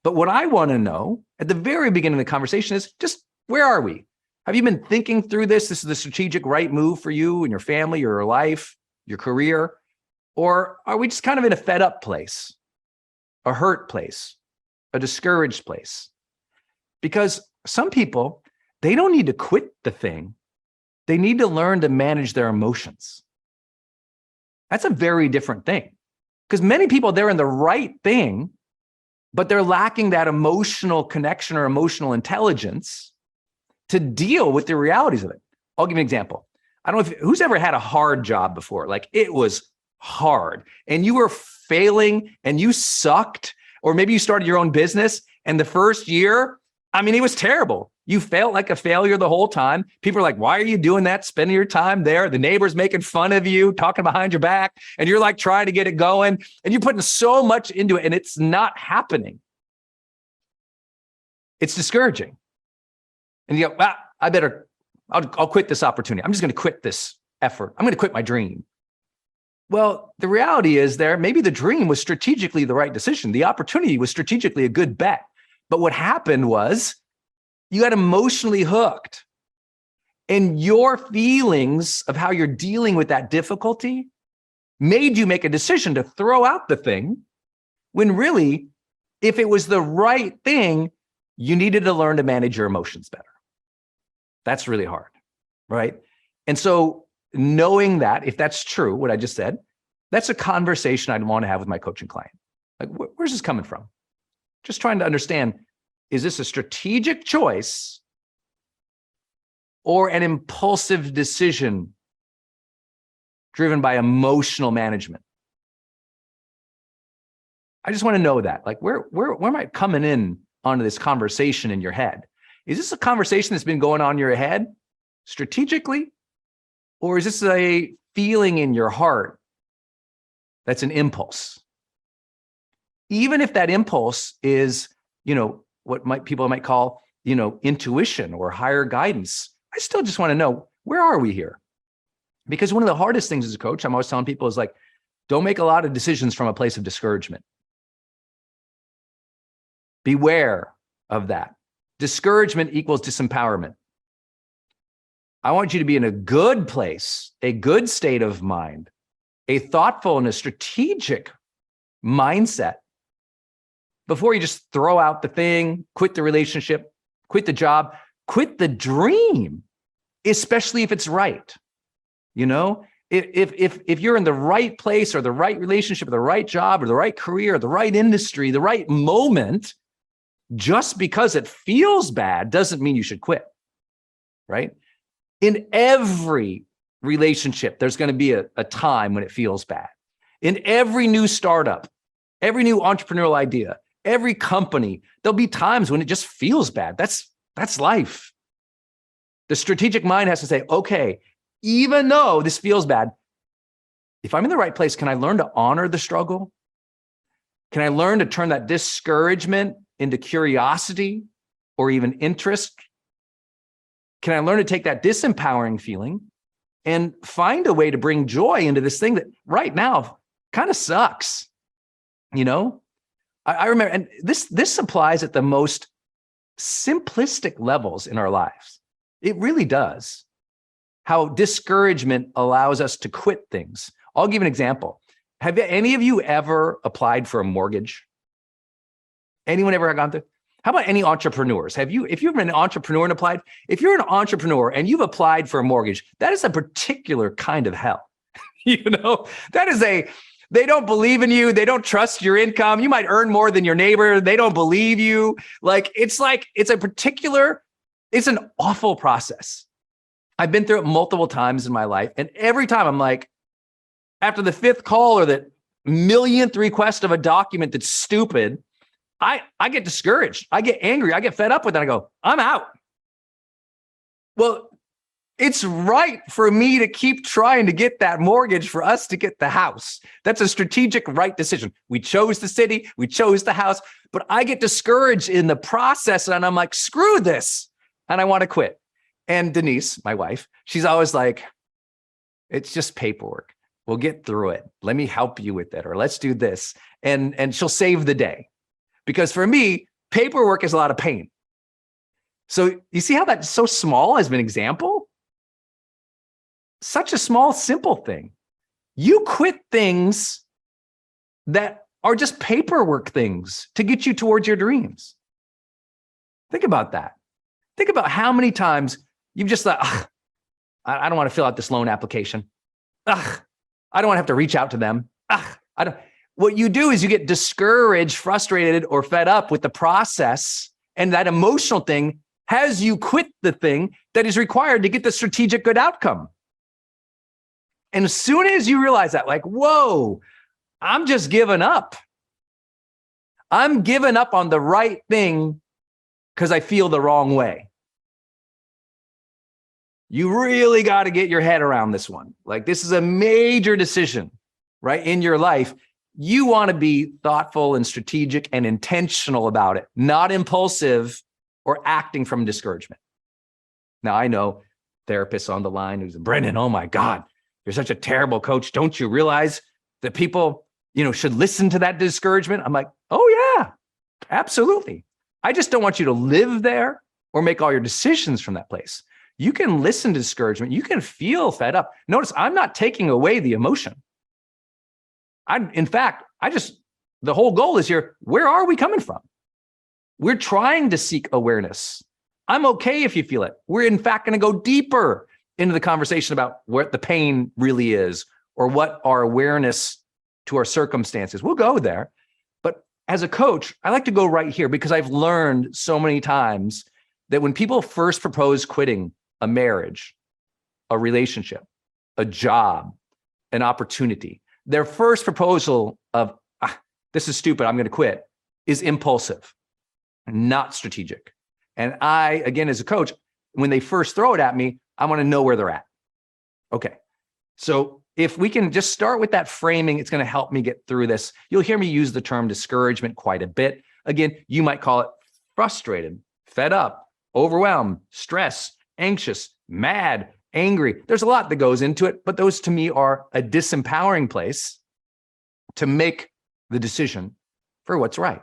But what I want to know at the very beginning of the conversation is just, where are we? Have you been thinking through this? This is the strategic right move for you and your family, your life, your career? Or are we just kind of in a fed up place, a hurt place, a discouraged place? Because some people, they don't need to quit the thing. They need to learn to manage their emotions. That's a very different thing. Because many people, they're in the right thing, but they're lacking that emotional connection or emotional intelligence to deal with the realities of it. I'll give you an example. I don't know who's ever had a hard job before. Like, it was hard and you were failing and you sucked, or maybe you started your own business and the first year, it was terrible. You felt like a failure the whole time. People are like, why are you doing that? Spending your time there. The neighbor's making fun of you, talking behind your back, and you're like trying to get it going, and you're putting so much into it, and it's not happening. It's discouraging. And you go, well, I'll quit this opportunity. I'm just going to quit this effort. I'm going to quit my dream. Well, the reality is maybe the dream was strategically the right decision. The opportunity was strategically a good bet. But what happened was you got emotionally hooked, and your feelings of how you're dealing with that difficulty made you make a decision to throw out the thing, when really, if it was the right thing, you needed to learn to manage your emotions better. That's really hard, right? And so knowing that, if that's true, what I just said, that's a conversation I'd want to have with my coaching client. Like, where's this coming from? Just trying to understand, is this a strategic choice or an impulsive decision driven by emotional management? I just want to know that. Like, where am I coming in onto this conversation in your head? Is this a conversation that's been going on in your head strategically? Or is this a feeling in your heart that's an impulse? Even if that impulse is, what people might call, intuition or higher guidance, I still just want to know, where are we here? Because one of the hardest things as a coach, I'm always telling people, is like, don't make a lot of decisions from a place of discouragement. Beware of that. Discouragement equals disempowerment. I want you to be in a good place, a good state of mind, a thoughtful and a strategic mindset before you just throw out the thing, quit the relationship, quit the job, quit the dream, especially if it's right. If you're in the right place or the right relationship or the right job or the right career or the right industry, the right moment, just because it feels bad doesn't mean you should quit, right? In every relationship, there's going to be a time when it feels bad. In every new startup, every new entrepreneurial idea, every company, there'll be times when it just feels bad. That's life. The strategic mind has to say, okay, even though this feels bad, if I'm in the right place, can I learn to honor the struggle? Can I learn to turn that discouragement into curiosity or even interest? Can I learn to take that disempowering feeling and find a way to bring joy into this thing that right now kind of sucks? I remember, and this applies at the most simplistic levels in our lives. It really does. How discouragement allows us to quit things. I'll give an example. Have any of you ever applied for a mortgage? Anyone ever gone through? How about any entrepreneurs? If you've been an entrepreneur and applied, if you're an entrepreneur and you've applied for a mortgage, that is a particular kind of hell. That is they don't believe in you. They don't trust your income. You might earn more than your neighbor. They don't believe you. It's an awful process. I've been through it multiple times in my life. And every time I'm like, after the fifth call or the millionth request of a document that's stupid, I get discouraged. I get angry. I get fed up with it. I go, I'm out. Well, it's right for me to keep trying to get that mortgage for us to get the house. That's a strategic right decision. We chose the city, we chose the house, but I get discouraged in the process and I'm like, screw this. And I want to quit. And Denise, my wife, she's always like, it's just paperwork. We'll get through it. Let me help you with it, or let's do this. And she'll save the day. Because for me, paperwork is a lot of pain. So you see how that's so small as an example? Such a small, simple thing. You quit things that are just paperwork things to get you towards your dreams. Think about that. Think about how many times you've just thought, I don't want to fill out this loan application. I don't want to have to reach out to them. What you do is you get discouraged, frustrated, or fed up with the process, and that emotional thing has you quit the thing that is required to get the strategic good outcome. And as soon as you realize that, like, whoa, I'm just giving up. I'm giving up on the right thing because I feel the wrong way. You really got to get your head around this one. Like, this is a major decision, right, in your life. You want to be thoughtful and strategic and intentional about it, not impulsive or acting from discouragement. Now, I know therapists on the line who's, Brendon, oh my God, you're such a terrible coach. Don't you realize that people, should listen to that discouragement? I'm like, oh yeah, absolutely. I just don't want you to live there or make all your decisions from that place. You can listen to discouragement. You can feel fed up. Notice I'm not taking away the emotion. In fact, the whole goal is here, where are we coming from? We're trying to seek awareness. I'm okay if you feel it. We're in fact going to go deeper into the conversation about what the pain really is or what our awareness to our circumstances. We'll go there. But as a coach, I like to go right here because I've learned so many times that when people first propose quitting a marriage, a relationship, a job, an opportunity, their first proposal of, this is stupid, I'm going to quit, is impulsive, not strategic. And I, again, as a coach, when they first throw it at me, I want to know where they're at. Okay. So if we can just start with that framing, it's going to help me get through this. You'll hear me use the term discouragement quite a bit. Again, you might call it frustrated, fed up, overwhelmed, stressed, anxious, mad, angry. There's a lot that goes into it, but those to me are a disempowering place to make the decision for what's right,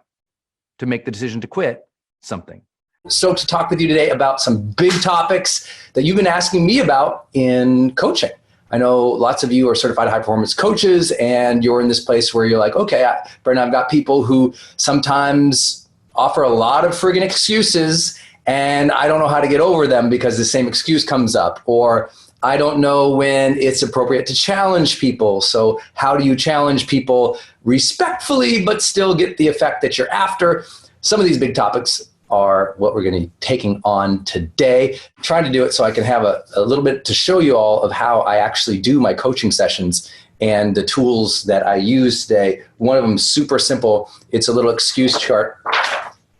to make the decision to quit something. So to talk with you today about some big topics that you've been asking me about in coaching. I know lots of you are certified high performance coaches and you're in this place where you're like, okay, Brendon, I've got people who sometimes offer a lot of friggin' excuses and I don't know how to get over them because the same excuse comes up, or I don't know when it's appropriate to challenge people. So how do you challenge people respectfully, but still get the effect that you're after? Some of these big topics are what we're going to be taking on today. I'm trying to do it so I can have a little bit to show you all of how I actually do my coaching sessions and the tools that I use today. One of them is super simple. It's a little excuse chart.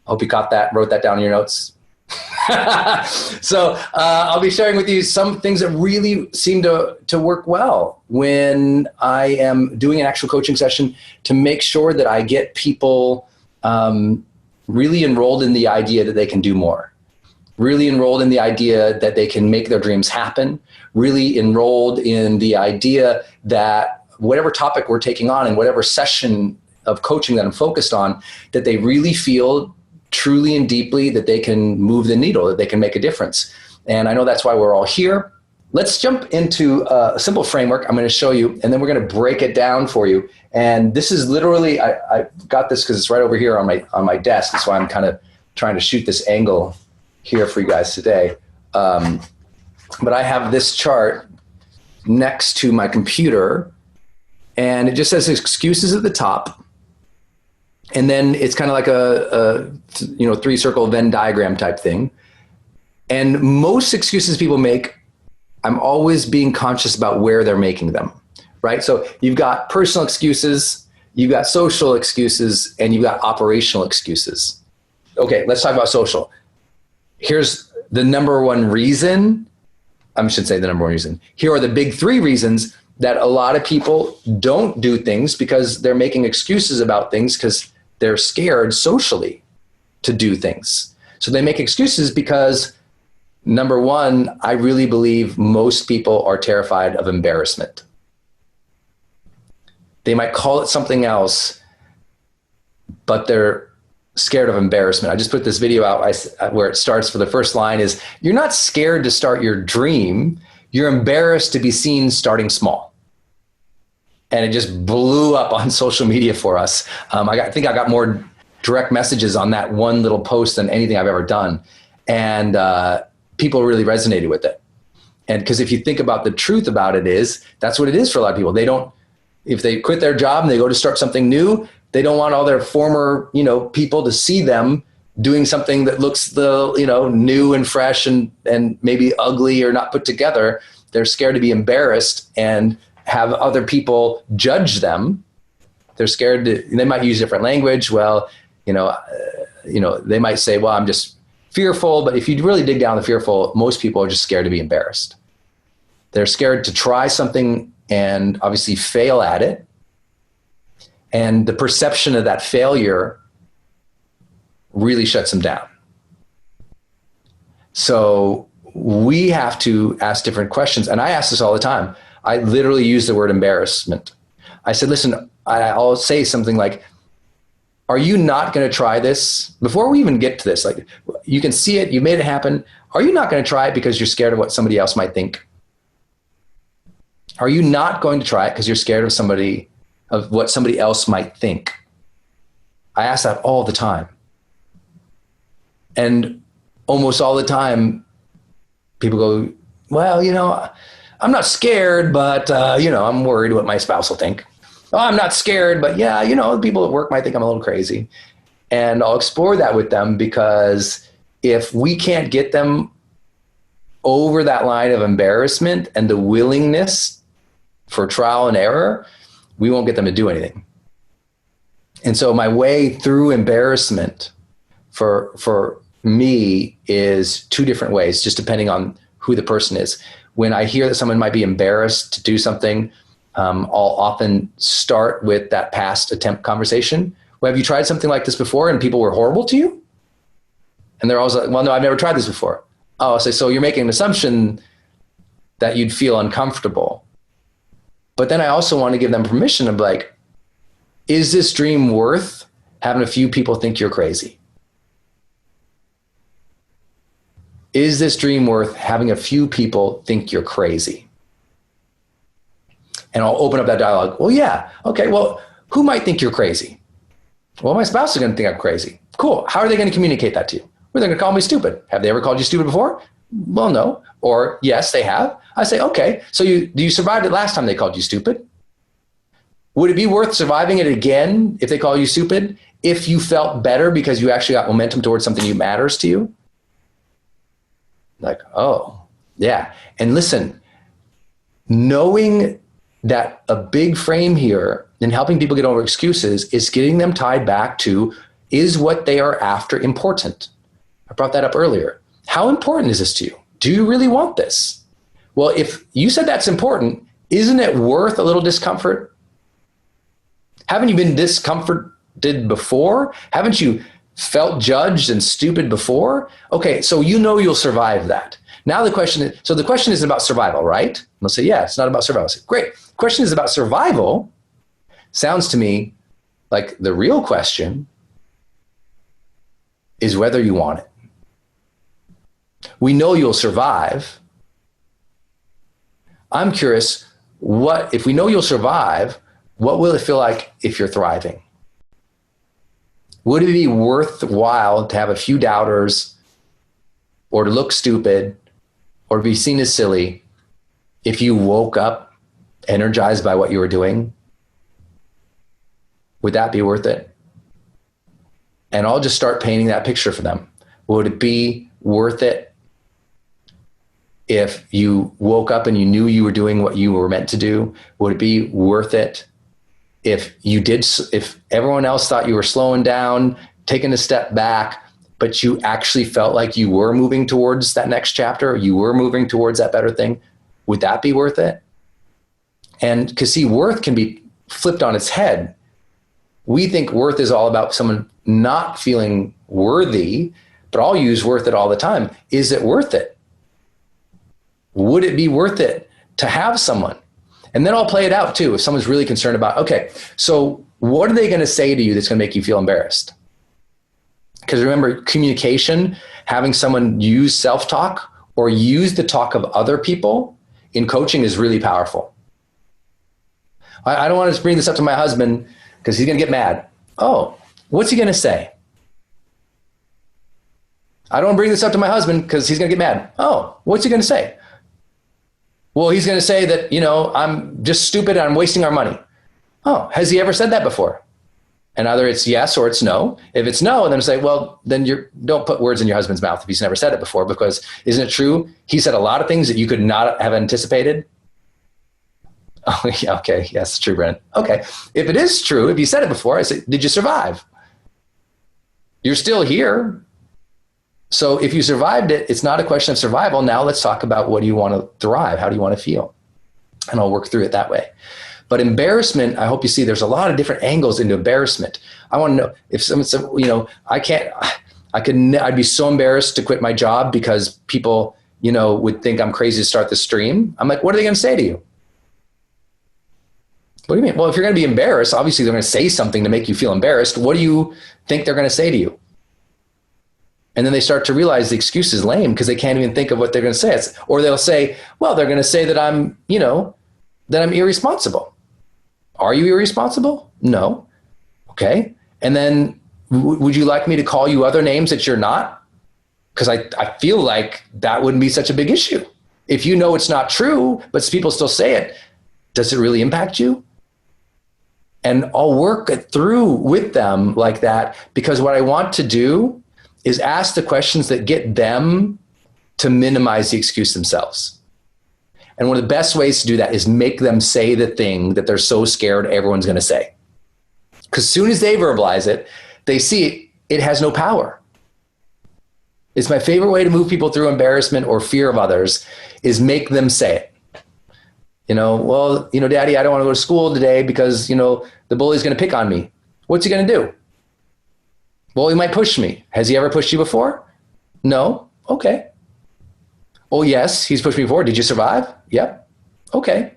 Hope you caught that, wrote that down in your notes. So I'll be sharing with you some things that really seem to work well when I am doing an actual coaching session to make sure that I get people really enrolled in the idea that they can do more, really enrolled in the idea that they can make their dreams happen, really enrolled in the idea that whatever topic we're taking on and whatever session of coaching that I'm focused on, that they really feel truly and deeply that they can move the needle, that they can make a difference. And I know that's why we're all here. Let's jump into a simple framework I'm going to show you, and then we're going to break it down for you. And this is literally, I got this because it's right over here on my desk. That's why I'm kind of trying to shoot this angle here for you guys today. But I have this chart next to my computer, and it just says excuses at the top. And then it's kind of like a 3-circle Venn diagram type thing. And most excuses people make, I'm always being conscious about where they're making them, right? So you've got personal excuses, you've got social excuses, and you've got operational excuses. Okay, let's talk about social. Here's the number one reason. I should say the number one reason. Here are the big 3 reasons that a lot of people don't do things because they're making excuses about things because they're scared socially to do things. So they make excuses because, number one, I really believe most people are terrified of embarrassment. They might call it something else, but they're scared of embarrassment. I just put this video out where it starts for the first line is, you're not scared to start your dream, you're embarrassed to be seen starting small. And it just blew up on social media for us. I think I got more direct messages on that one little post than anything I've ever done. And people really resonated with it. And because if you think about the truth about it is, that's what it is for a lot of people. If they quit their job and they go to start something new, they don't want all their former, people to see them doing something that looks new and fresh and maybe ugly or not put together. They're scared to be embarrassed and have other people judge them. They're scared they might use different language. Well, they might say, well, I'm just fearful, but if you really dig down the fearful, most people are just scared to be embarrassed. They're scared to try something and obviously fail at it. And the perception of that failure really shuts them down. So we have to ask different questions. And I ask this all the time. I literally use the word embarrassment. I said, listen, I'll say something like, are you not going to try this? Before we even get to this, like, you can see it, you made it happen. Are you not going to try it because you're scared of what somebody else might think? Are you not going to try it because you're scared of what somebody else might think? I ask that all the time. And almost all the time, people go, well, I'm not scared, but, I'm worried what my spouse will think. Oh, I'm not scared, but yeah, people at work might think I'm a little crazy. And I'll explore that with them, because if we can't get them over that line of embarrassment and the willingness for trial and error, we won't get them to do anything. And so my way through embarrassment for me is two different ways, just depending on who the person is. When I hear that someone might be embarrassed to do something, I'll often start with that past attempt conversation. Well, have you tried something like this before and people were horrible to you? And they're always like, well, no, I've never tried this before. Oh, so you're making an assumption that you'd feel uncomfortable. But then I also want to give them permission to be like, is this dream worth having a few people think you're crazy? Is this dream worth having a few people think you're crazy? And I'll open up that dialogue. Well, yeah. Okay. Well, who might think you're crazy? Well, my spouse is going to think I'm crazy. Cool. How are they going to communicate that to you? Well, they're going to call me stupid. Have they ever called you stupid before? Well, no. Or yes, they have. I say, okay. So you survived it last time they called you stupid. Would it be worth surviving it again if they call you stupid, if you felt better because you actually got momentum towards something that matters to you? Like, oh, yeah. And listen, knowing that a big frame here in helping people get over excuses is getting them tied back to, is what they are after important? I brought that up earlier. How important is this to you? Do you really want this? Well, if you said that's important, isn't it worth a little discomfort? Haven't you been discomforted before? Haven't you felt judged and stupid before? Okay, so you'll survive that. Now the question is about survival, right? And they'll say, yeah, it's not about survival. I say, great. The question is about survival. Sounds to me like the real question is whether you want it. We know you'll survive. I'm curious, if we know you'll survive, what will it feel like if you're thriving? Would it be worthwhile to have a few doubters, or to look stupid, or to be seen as silly if you woke up energized by what you were doing? Would that be worth it? And I'll just start painting that picture for them. Would it be worth it if you woke up and you knew you were doing what you were meant to do? Would it be worth it if everyone else thought you were slowing down, taking a step back, but you actually felt like you were moving towards that next chapter, you were moving towards that better thing? Would that be worth it? And because see, worth can be flipped on its head. We think worth is all about someone not feeling worthy, but I'll use worth it all the time. Is it worth it? Would it be worth it to have someone? And then I'll play it out too. If someone's really concerned about, okay, so what are they going to say to you that's going to make you feel embarrassed? Because remember, communication, having someone use self-talk or use the talk of other people in coaching is really powerful. I don't want to bring this up to my husband because he's going to get mad. Oh, what's he going to say? I don't want to bring this up to my husband because he's going to get mad. Oh, what's he going to say? Well, he's going to say that, I'm just stupid and I'm wasting our money. Oh, has he ever said that before? And either it's yes or it's no. If it's no, then say, well, then don't put words in your husband's mouth if he's never said it before, because isn't it true? He said a lot of things that you could not have anticipated. Oh, yeah, okay. Yes, true, Brendon. Okay. If it is true, if you said it before, I say, did you survive? You're still here. So if you survived it, it's not a question of survival. Now let's talk about, what do you want to thrive? How do you want to feel? And I'll work through it that way. But embarrassment, I hope you see, there's a lot of different angles into embarrassment. I want to know if someone said, I'd be so embarrassed to quit my job because people, would think I'm crazy to start the stream. I'm like, what are they going to say to you? What do you mean? Well, if you're going to be embarrassed, obviously they're going to say something to make you feel embarrassed. What do you think they're going to say to you? And then they start to realize the excuse is lame because they can't even think of what they're going to say. Or they'll say, well, they're going to say that I'm irresponsible. Are you irresponsible? No. Okay. And then would you like me to call you other names that you're not? Because I feel like that wouldn't be such a big issue. If you know it's not true, but people still say it, does it really impact you? And I'll work it through with them like that, because what I want to do is ask the questions that get them to minimize the excuse themselves. And one of the best ways to do that is make them say the thing that they're so scared everyone's going to say. Because as soon as they verbalize it, they see it has no power. It's my favorite way to move people through embarrassment or fear of others is make them say it. Daddy, I don't want to go to school today because, the bully's going to pick on me. What's he going to do? Well, he might push me. Has he ever pushed you before? No. Okay. Oh, yes, he's pushed me before. Did you survive? Yep. Okay.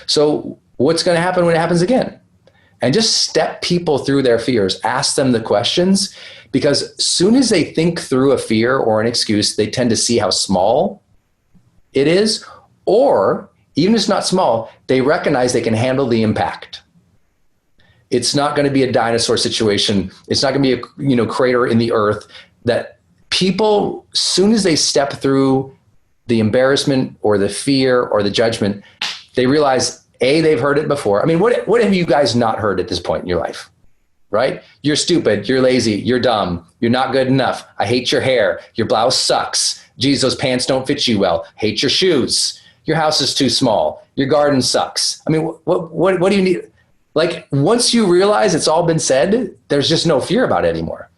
So what's going to happen when it happens again? And just step people through their fears. Ask them the questions, because as soon as they think through a fear or an excuse, they tend to see how small it is, or even if it's not small, they recognize they can handle the impact. It's not going to be a dinosaur situation. It's not going to be a crater in the earth. That people, as soon as they step through the embarrassment or the fear or the judgment, they realize, A, they've heard it before. I mean, what have you guys not heard at this point in your life? Right? You're stupid. You're lazy. You're dumb. You're not good enough. I hate your hair. Your blouse sucks. Geez, those pants don't fit you well. Hate your shoes. Your house is too small. Your garden sucks. I mean, what do you need? Like, once you realize it's all been said, there's just no fear about it anymore.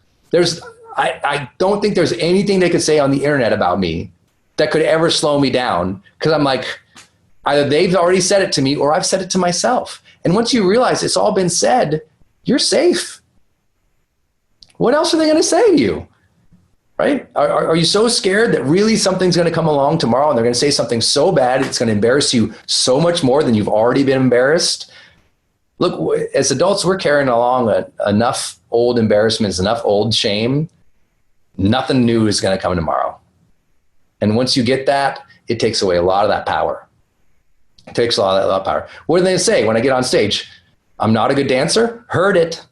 I don't think there's anything they could say on the internet about me that could ever slow me down, because I'm like, either they've already said it to me or I've said it to myself. And once you realize it's all been said, you're safe. What else are they going to say to you? Right? Are you so scared that really something's going to come along tomorrow and they're going to say something so bad it's going to embarrass you so much more than you've already been embarrassed? Look, as adults, we're carrying along enough old embarrassments, enough old shame. Nothing new is going to come tomorrow. And once you get that, it takes away a lot of that power. It takes a lot of that power. What do they say when I get on stage? I'm not a good dancer? Heard it.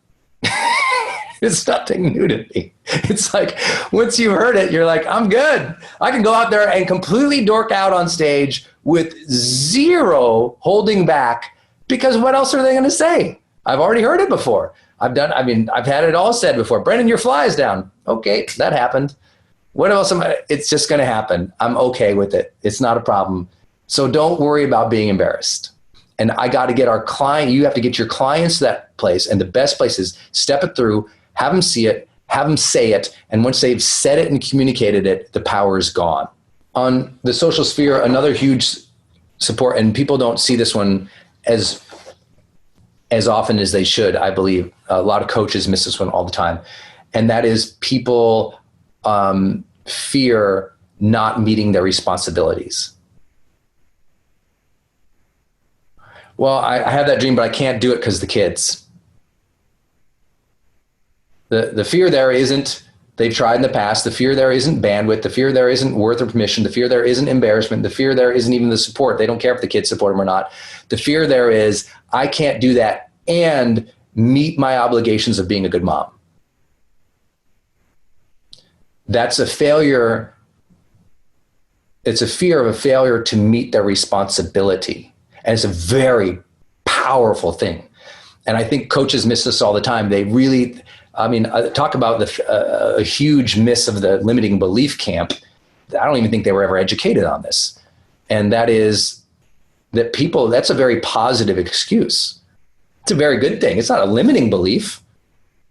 It's nothing new to me. It's like, once you heard it, you're like, I'm good. I can go out there and completely dork out on stage with zero holding back, because what else are they going to say? I've already heard it before. I've had it all said before. Brendon, your fly is down. Okay, that happened. What else it's just going to happen. I'm okay with it. It's not a problem. So don't worry about being embarrassed. And I got to get our client, you have to get your clients to that place. And the best place is step it through, have them see it, have them say it. And once they've said it and communicated it, the power is gone. On the social sphere, another huge support, and people don't see this one as often as they should, I believe. A lot of coaches miss this one all the time. And that is people fear not meeting their responsibilities. Well, I have that dream, but I can't do it because of the kids. The fear there isn't, they've tried in the past. The fear there isn't bandwidth. The fear there isn't worth or permission. The fear there isn't embarrassment. The fear there isn't even the support. They don't care if the kids support them or not. The fear there is, I can't do that and meet my obligations of being a good mom. That's a failure. It's a fear of a failure to meet their responsibility. And it's a very powerful thing. And I think coaches miss this all the time. They really, talk about a huge miss of the limiting belief camp. I don't even think they were ever educated on this. And that is that that's a very positive excuse. It's a very good thing. It's not a limiting belief.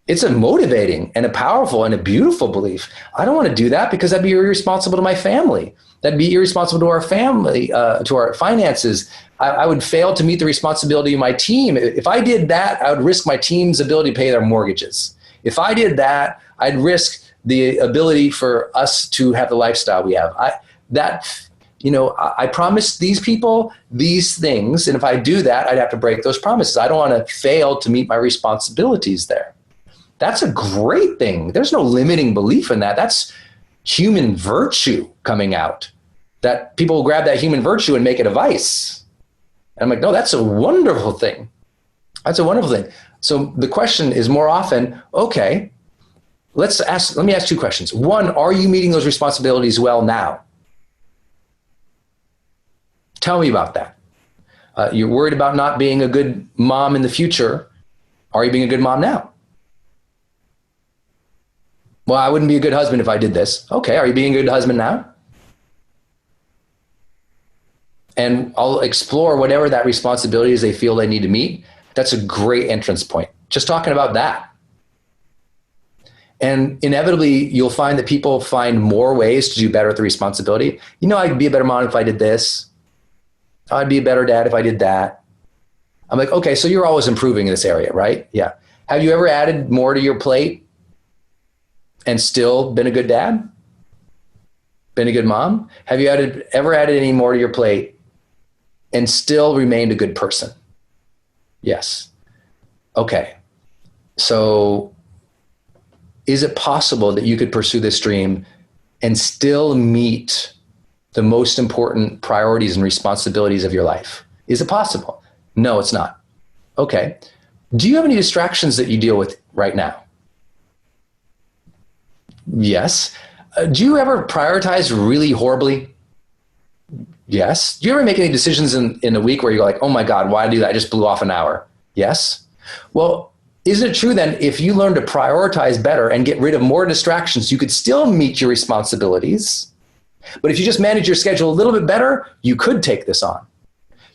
It's a motivating and a powerful and a beautiful belief. I don't want to do that because that'd be irresponsible to my family. That'd be irresponsible to our family, to our finances. I would fail to meet the responsibility of my team. If I did that, I would risk my team's ability to pay their mortgages. If I did that, I'd risk the ability for us to have the lifestyle we have. I promised these people these things, and if I do that, I'd have to break those promises. I don't want to fail to meet my responsibilities there. That's a great thing. There's no limiting belief in that. That's human virtue coming out. That people will grab that human virtue and make it a vice. And I'm like, no, that's a wonderful thing. That's a wonderful thing. So the question is more often, okay, let me ask two questions. One, are you meeting those responsibilities well now? Tell me about that. You're worried about not being a good mom in the future. Are you being a good mom now? Well, I wouldn't be a good husband if I did this. Okay, are you being a good husband now? And I'll explore whatever that responsibility is they feel they need to meet. That's a great entrance point. Just talking about that. And inevitably, you'll find that people find more ways to do better with the responsibility. I'd be a better mom if I did this. I'd be a better dad if I did that. I'm like, okay, so you're always improving in this area, right? Yeah. Have you ever added more to your plate and still been a good dad? Been a good mom? Have you ever added any more to your plate and still remained a good person? Yes. Okay. So is it possible that you could pursue this dream and still meet the most important priorities and responsibilities of your life? Is it possible? No, it's not. Okay. Do you have any distractions that you deal with right now? Yes. Do you ever prioritize really horribly? Yes. Do you ever make any decisions in a week where you're like, oh my God, why did I do that? I just blew off an hour. Yes. Well, isn't it true then if you learn to prioritize better and get rid of more distractions, you could still meet your responsibilities? But if you just manage your schedule a little bit better, you could take this on.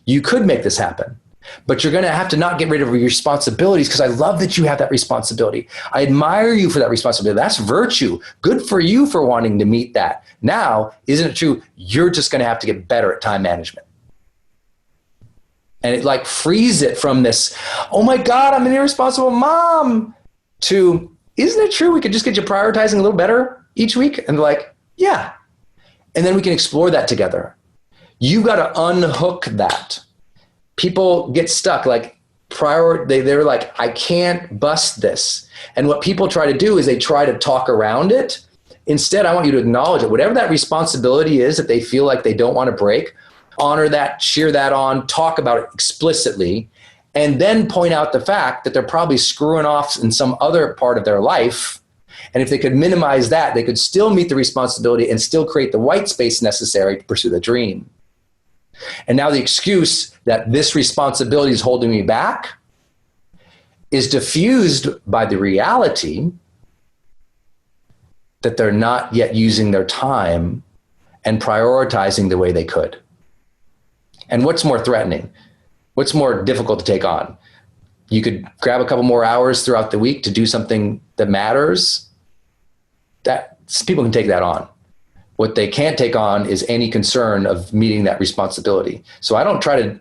You could make this happen. But you're going to have to not get rid of your responsibilities, because I love that you have that responsibility. I admire you for that responsibility. That's virtue. Good for you for wanting to meet that. Now, isn't it true? You're just going to have to get better at time management. And it frees it from this, oh my God, I'm an irresponsible mom, to, isn't it true we could just get you prioritizing a little better each week? And yeah. And then we can explore that together. You've got to unhook that. People get stuck, they're like, I can't bust this. And what people try to do is they try to talk around it. Instead, I want you to acknowledge it. Whatever that responsibility is that they feel like they don't want to break, honor that, cheer that on, talk about it explicitly, and then point out the fact that they're probably screwing off in some other part of their life. And if they could minimize that, they could still meet the responsibility and still create the white space necessary to pursue the dream. And now the excuse that this responsibility is holding me back is diffused by the reality that they're not yet using their time and prioritizing the way they could. And what's more threatening? What's more difficult to take on? You could grab a couple more hours throughout the week to do something that matters. That people can take that on. What they can't take on is any concern of meeting that responsibility. So I don't try to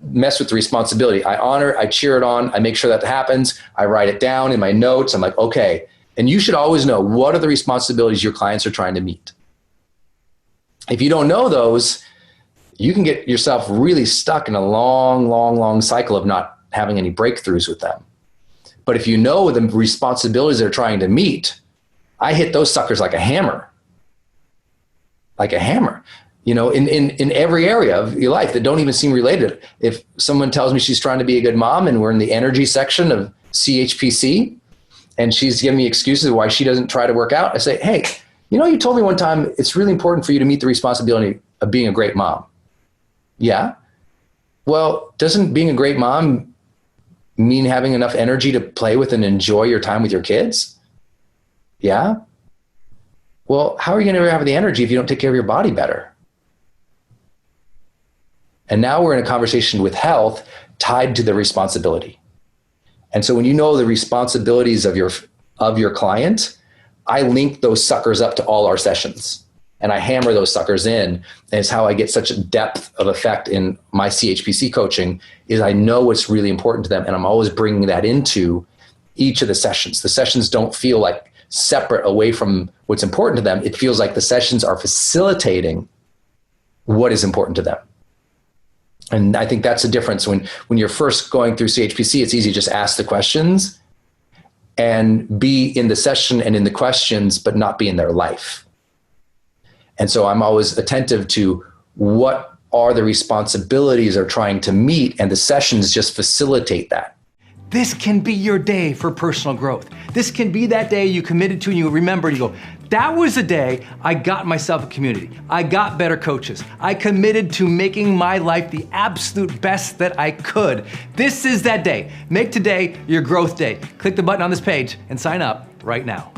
mess with the responsibility. I honor it, I cheer it on, I make sure that happens. I write it down in my notes. I'm like, okay. And you should always know, what are the responsibilities your clients are trying to meet? If you don't know those, you can get yourself really stuck in a long cycle of not having any breakthroughs with them. But if you know the responsibilities they're trying to meet, I hit those suckers like a hammer. Like a hammer, in every area of your life that don't even seem related. If someone tells me she's trying to be a good mom and we're in the energy section of CHPC and she's giving me excuses why she doesn't try to work out, I say, hey, you told me one time it's really important for you to meet the responsibility of being a great mom. Yeah. Well, doesn't being a great mom mean having enough energy to play with and enjoy your time with your kids? Yeah. Well, how are you going to have the energy if you don't take care of your body better? And now we're in a conversation with health tied to the responsibility. And so when you know the responsibilities of your client, I link those suckers up to all our sessions and I hammer those suckers in. And it's how I get such a depth of effect in my CHPC coaching is I know what's really important to them. And I'm always bringing that into each of the sessions. The sessions don't feel like separate away from what's important to them. It feels like the sessions are facilitating what is important to them. And I think that's the difference. When you're first going through CHPC, it's easy to just ask the questions and be in the session and in the questions, but not be in their life. And so I'm always attentive to what are the responsibilities they're trying to meet, and the sessions just facilitate that. This can be your day for personal growth. This can be that day you committed to and you remember and you go, that was the day I got myself a community. I got better coaches. I committed to making my life the absolute best that I could. This is that day. Make today your growth day. Click the button on this page and sign up right now.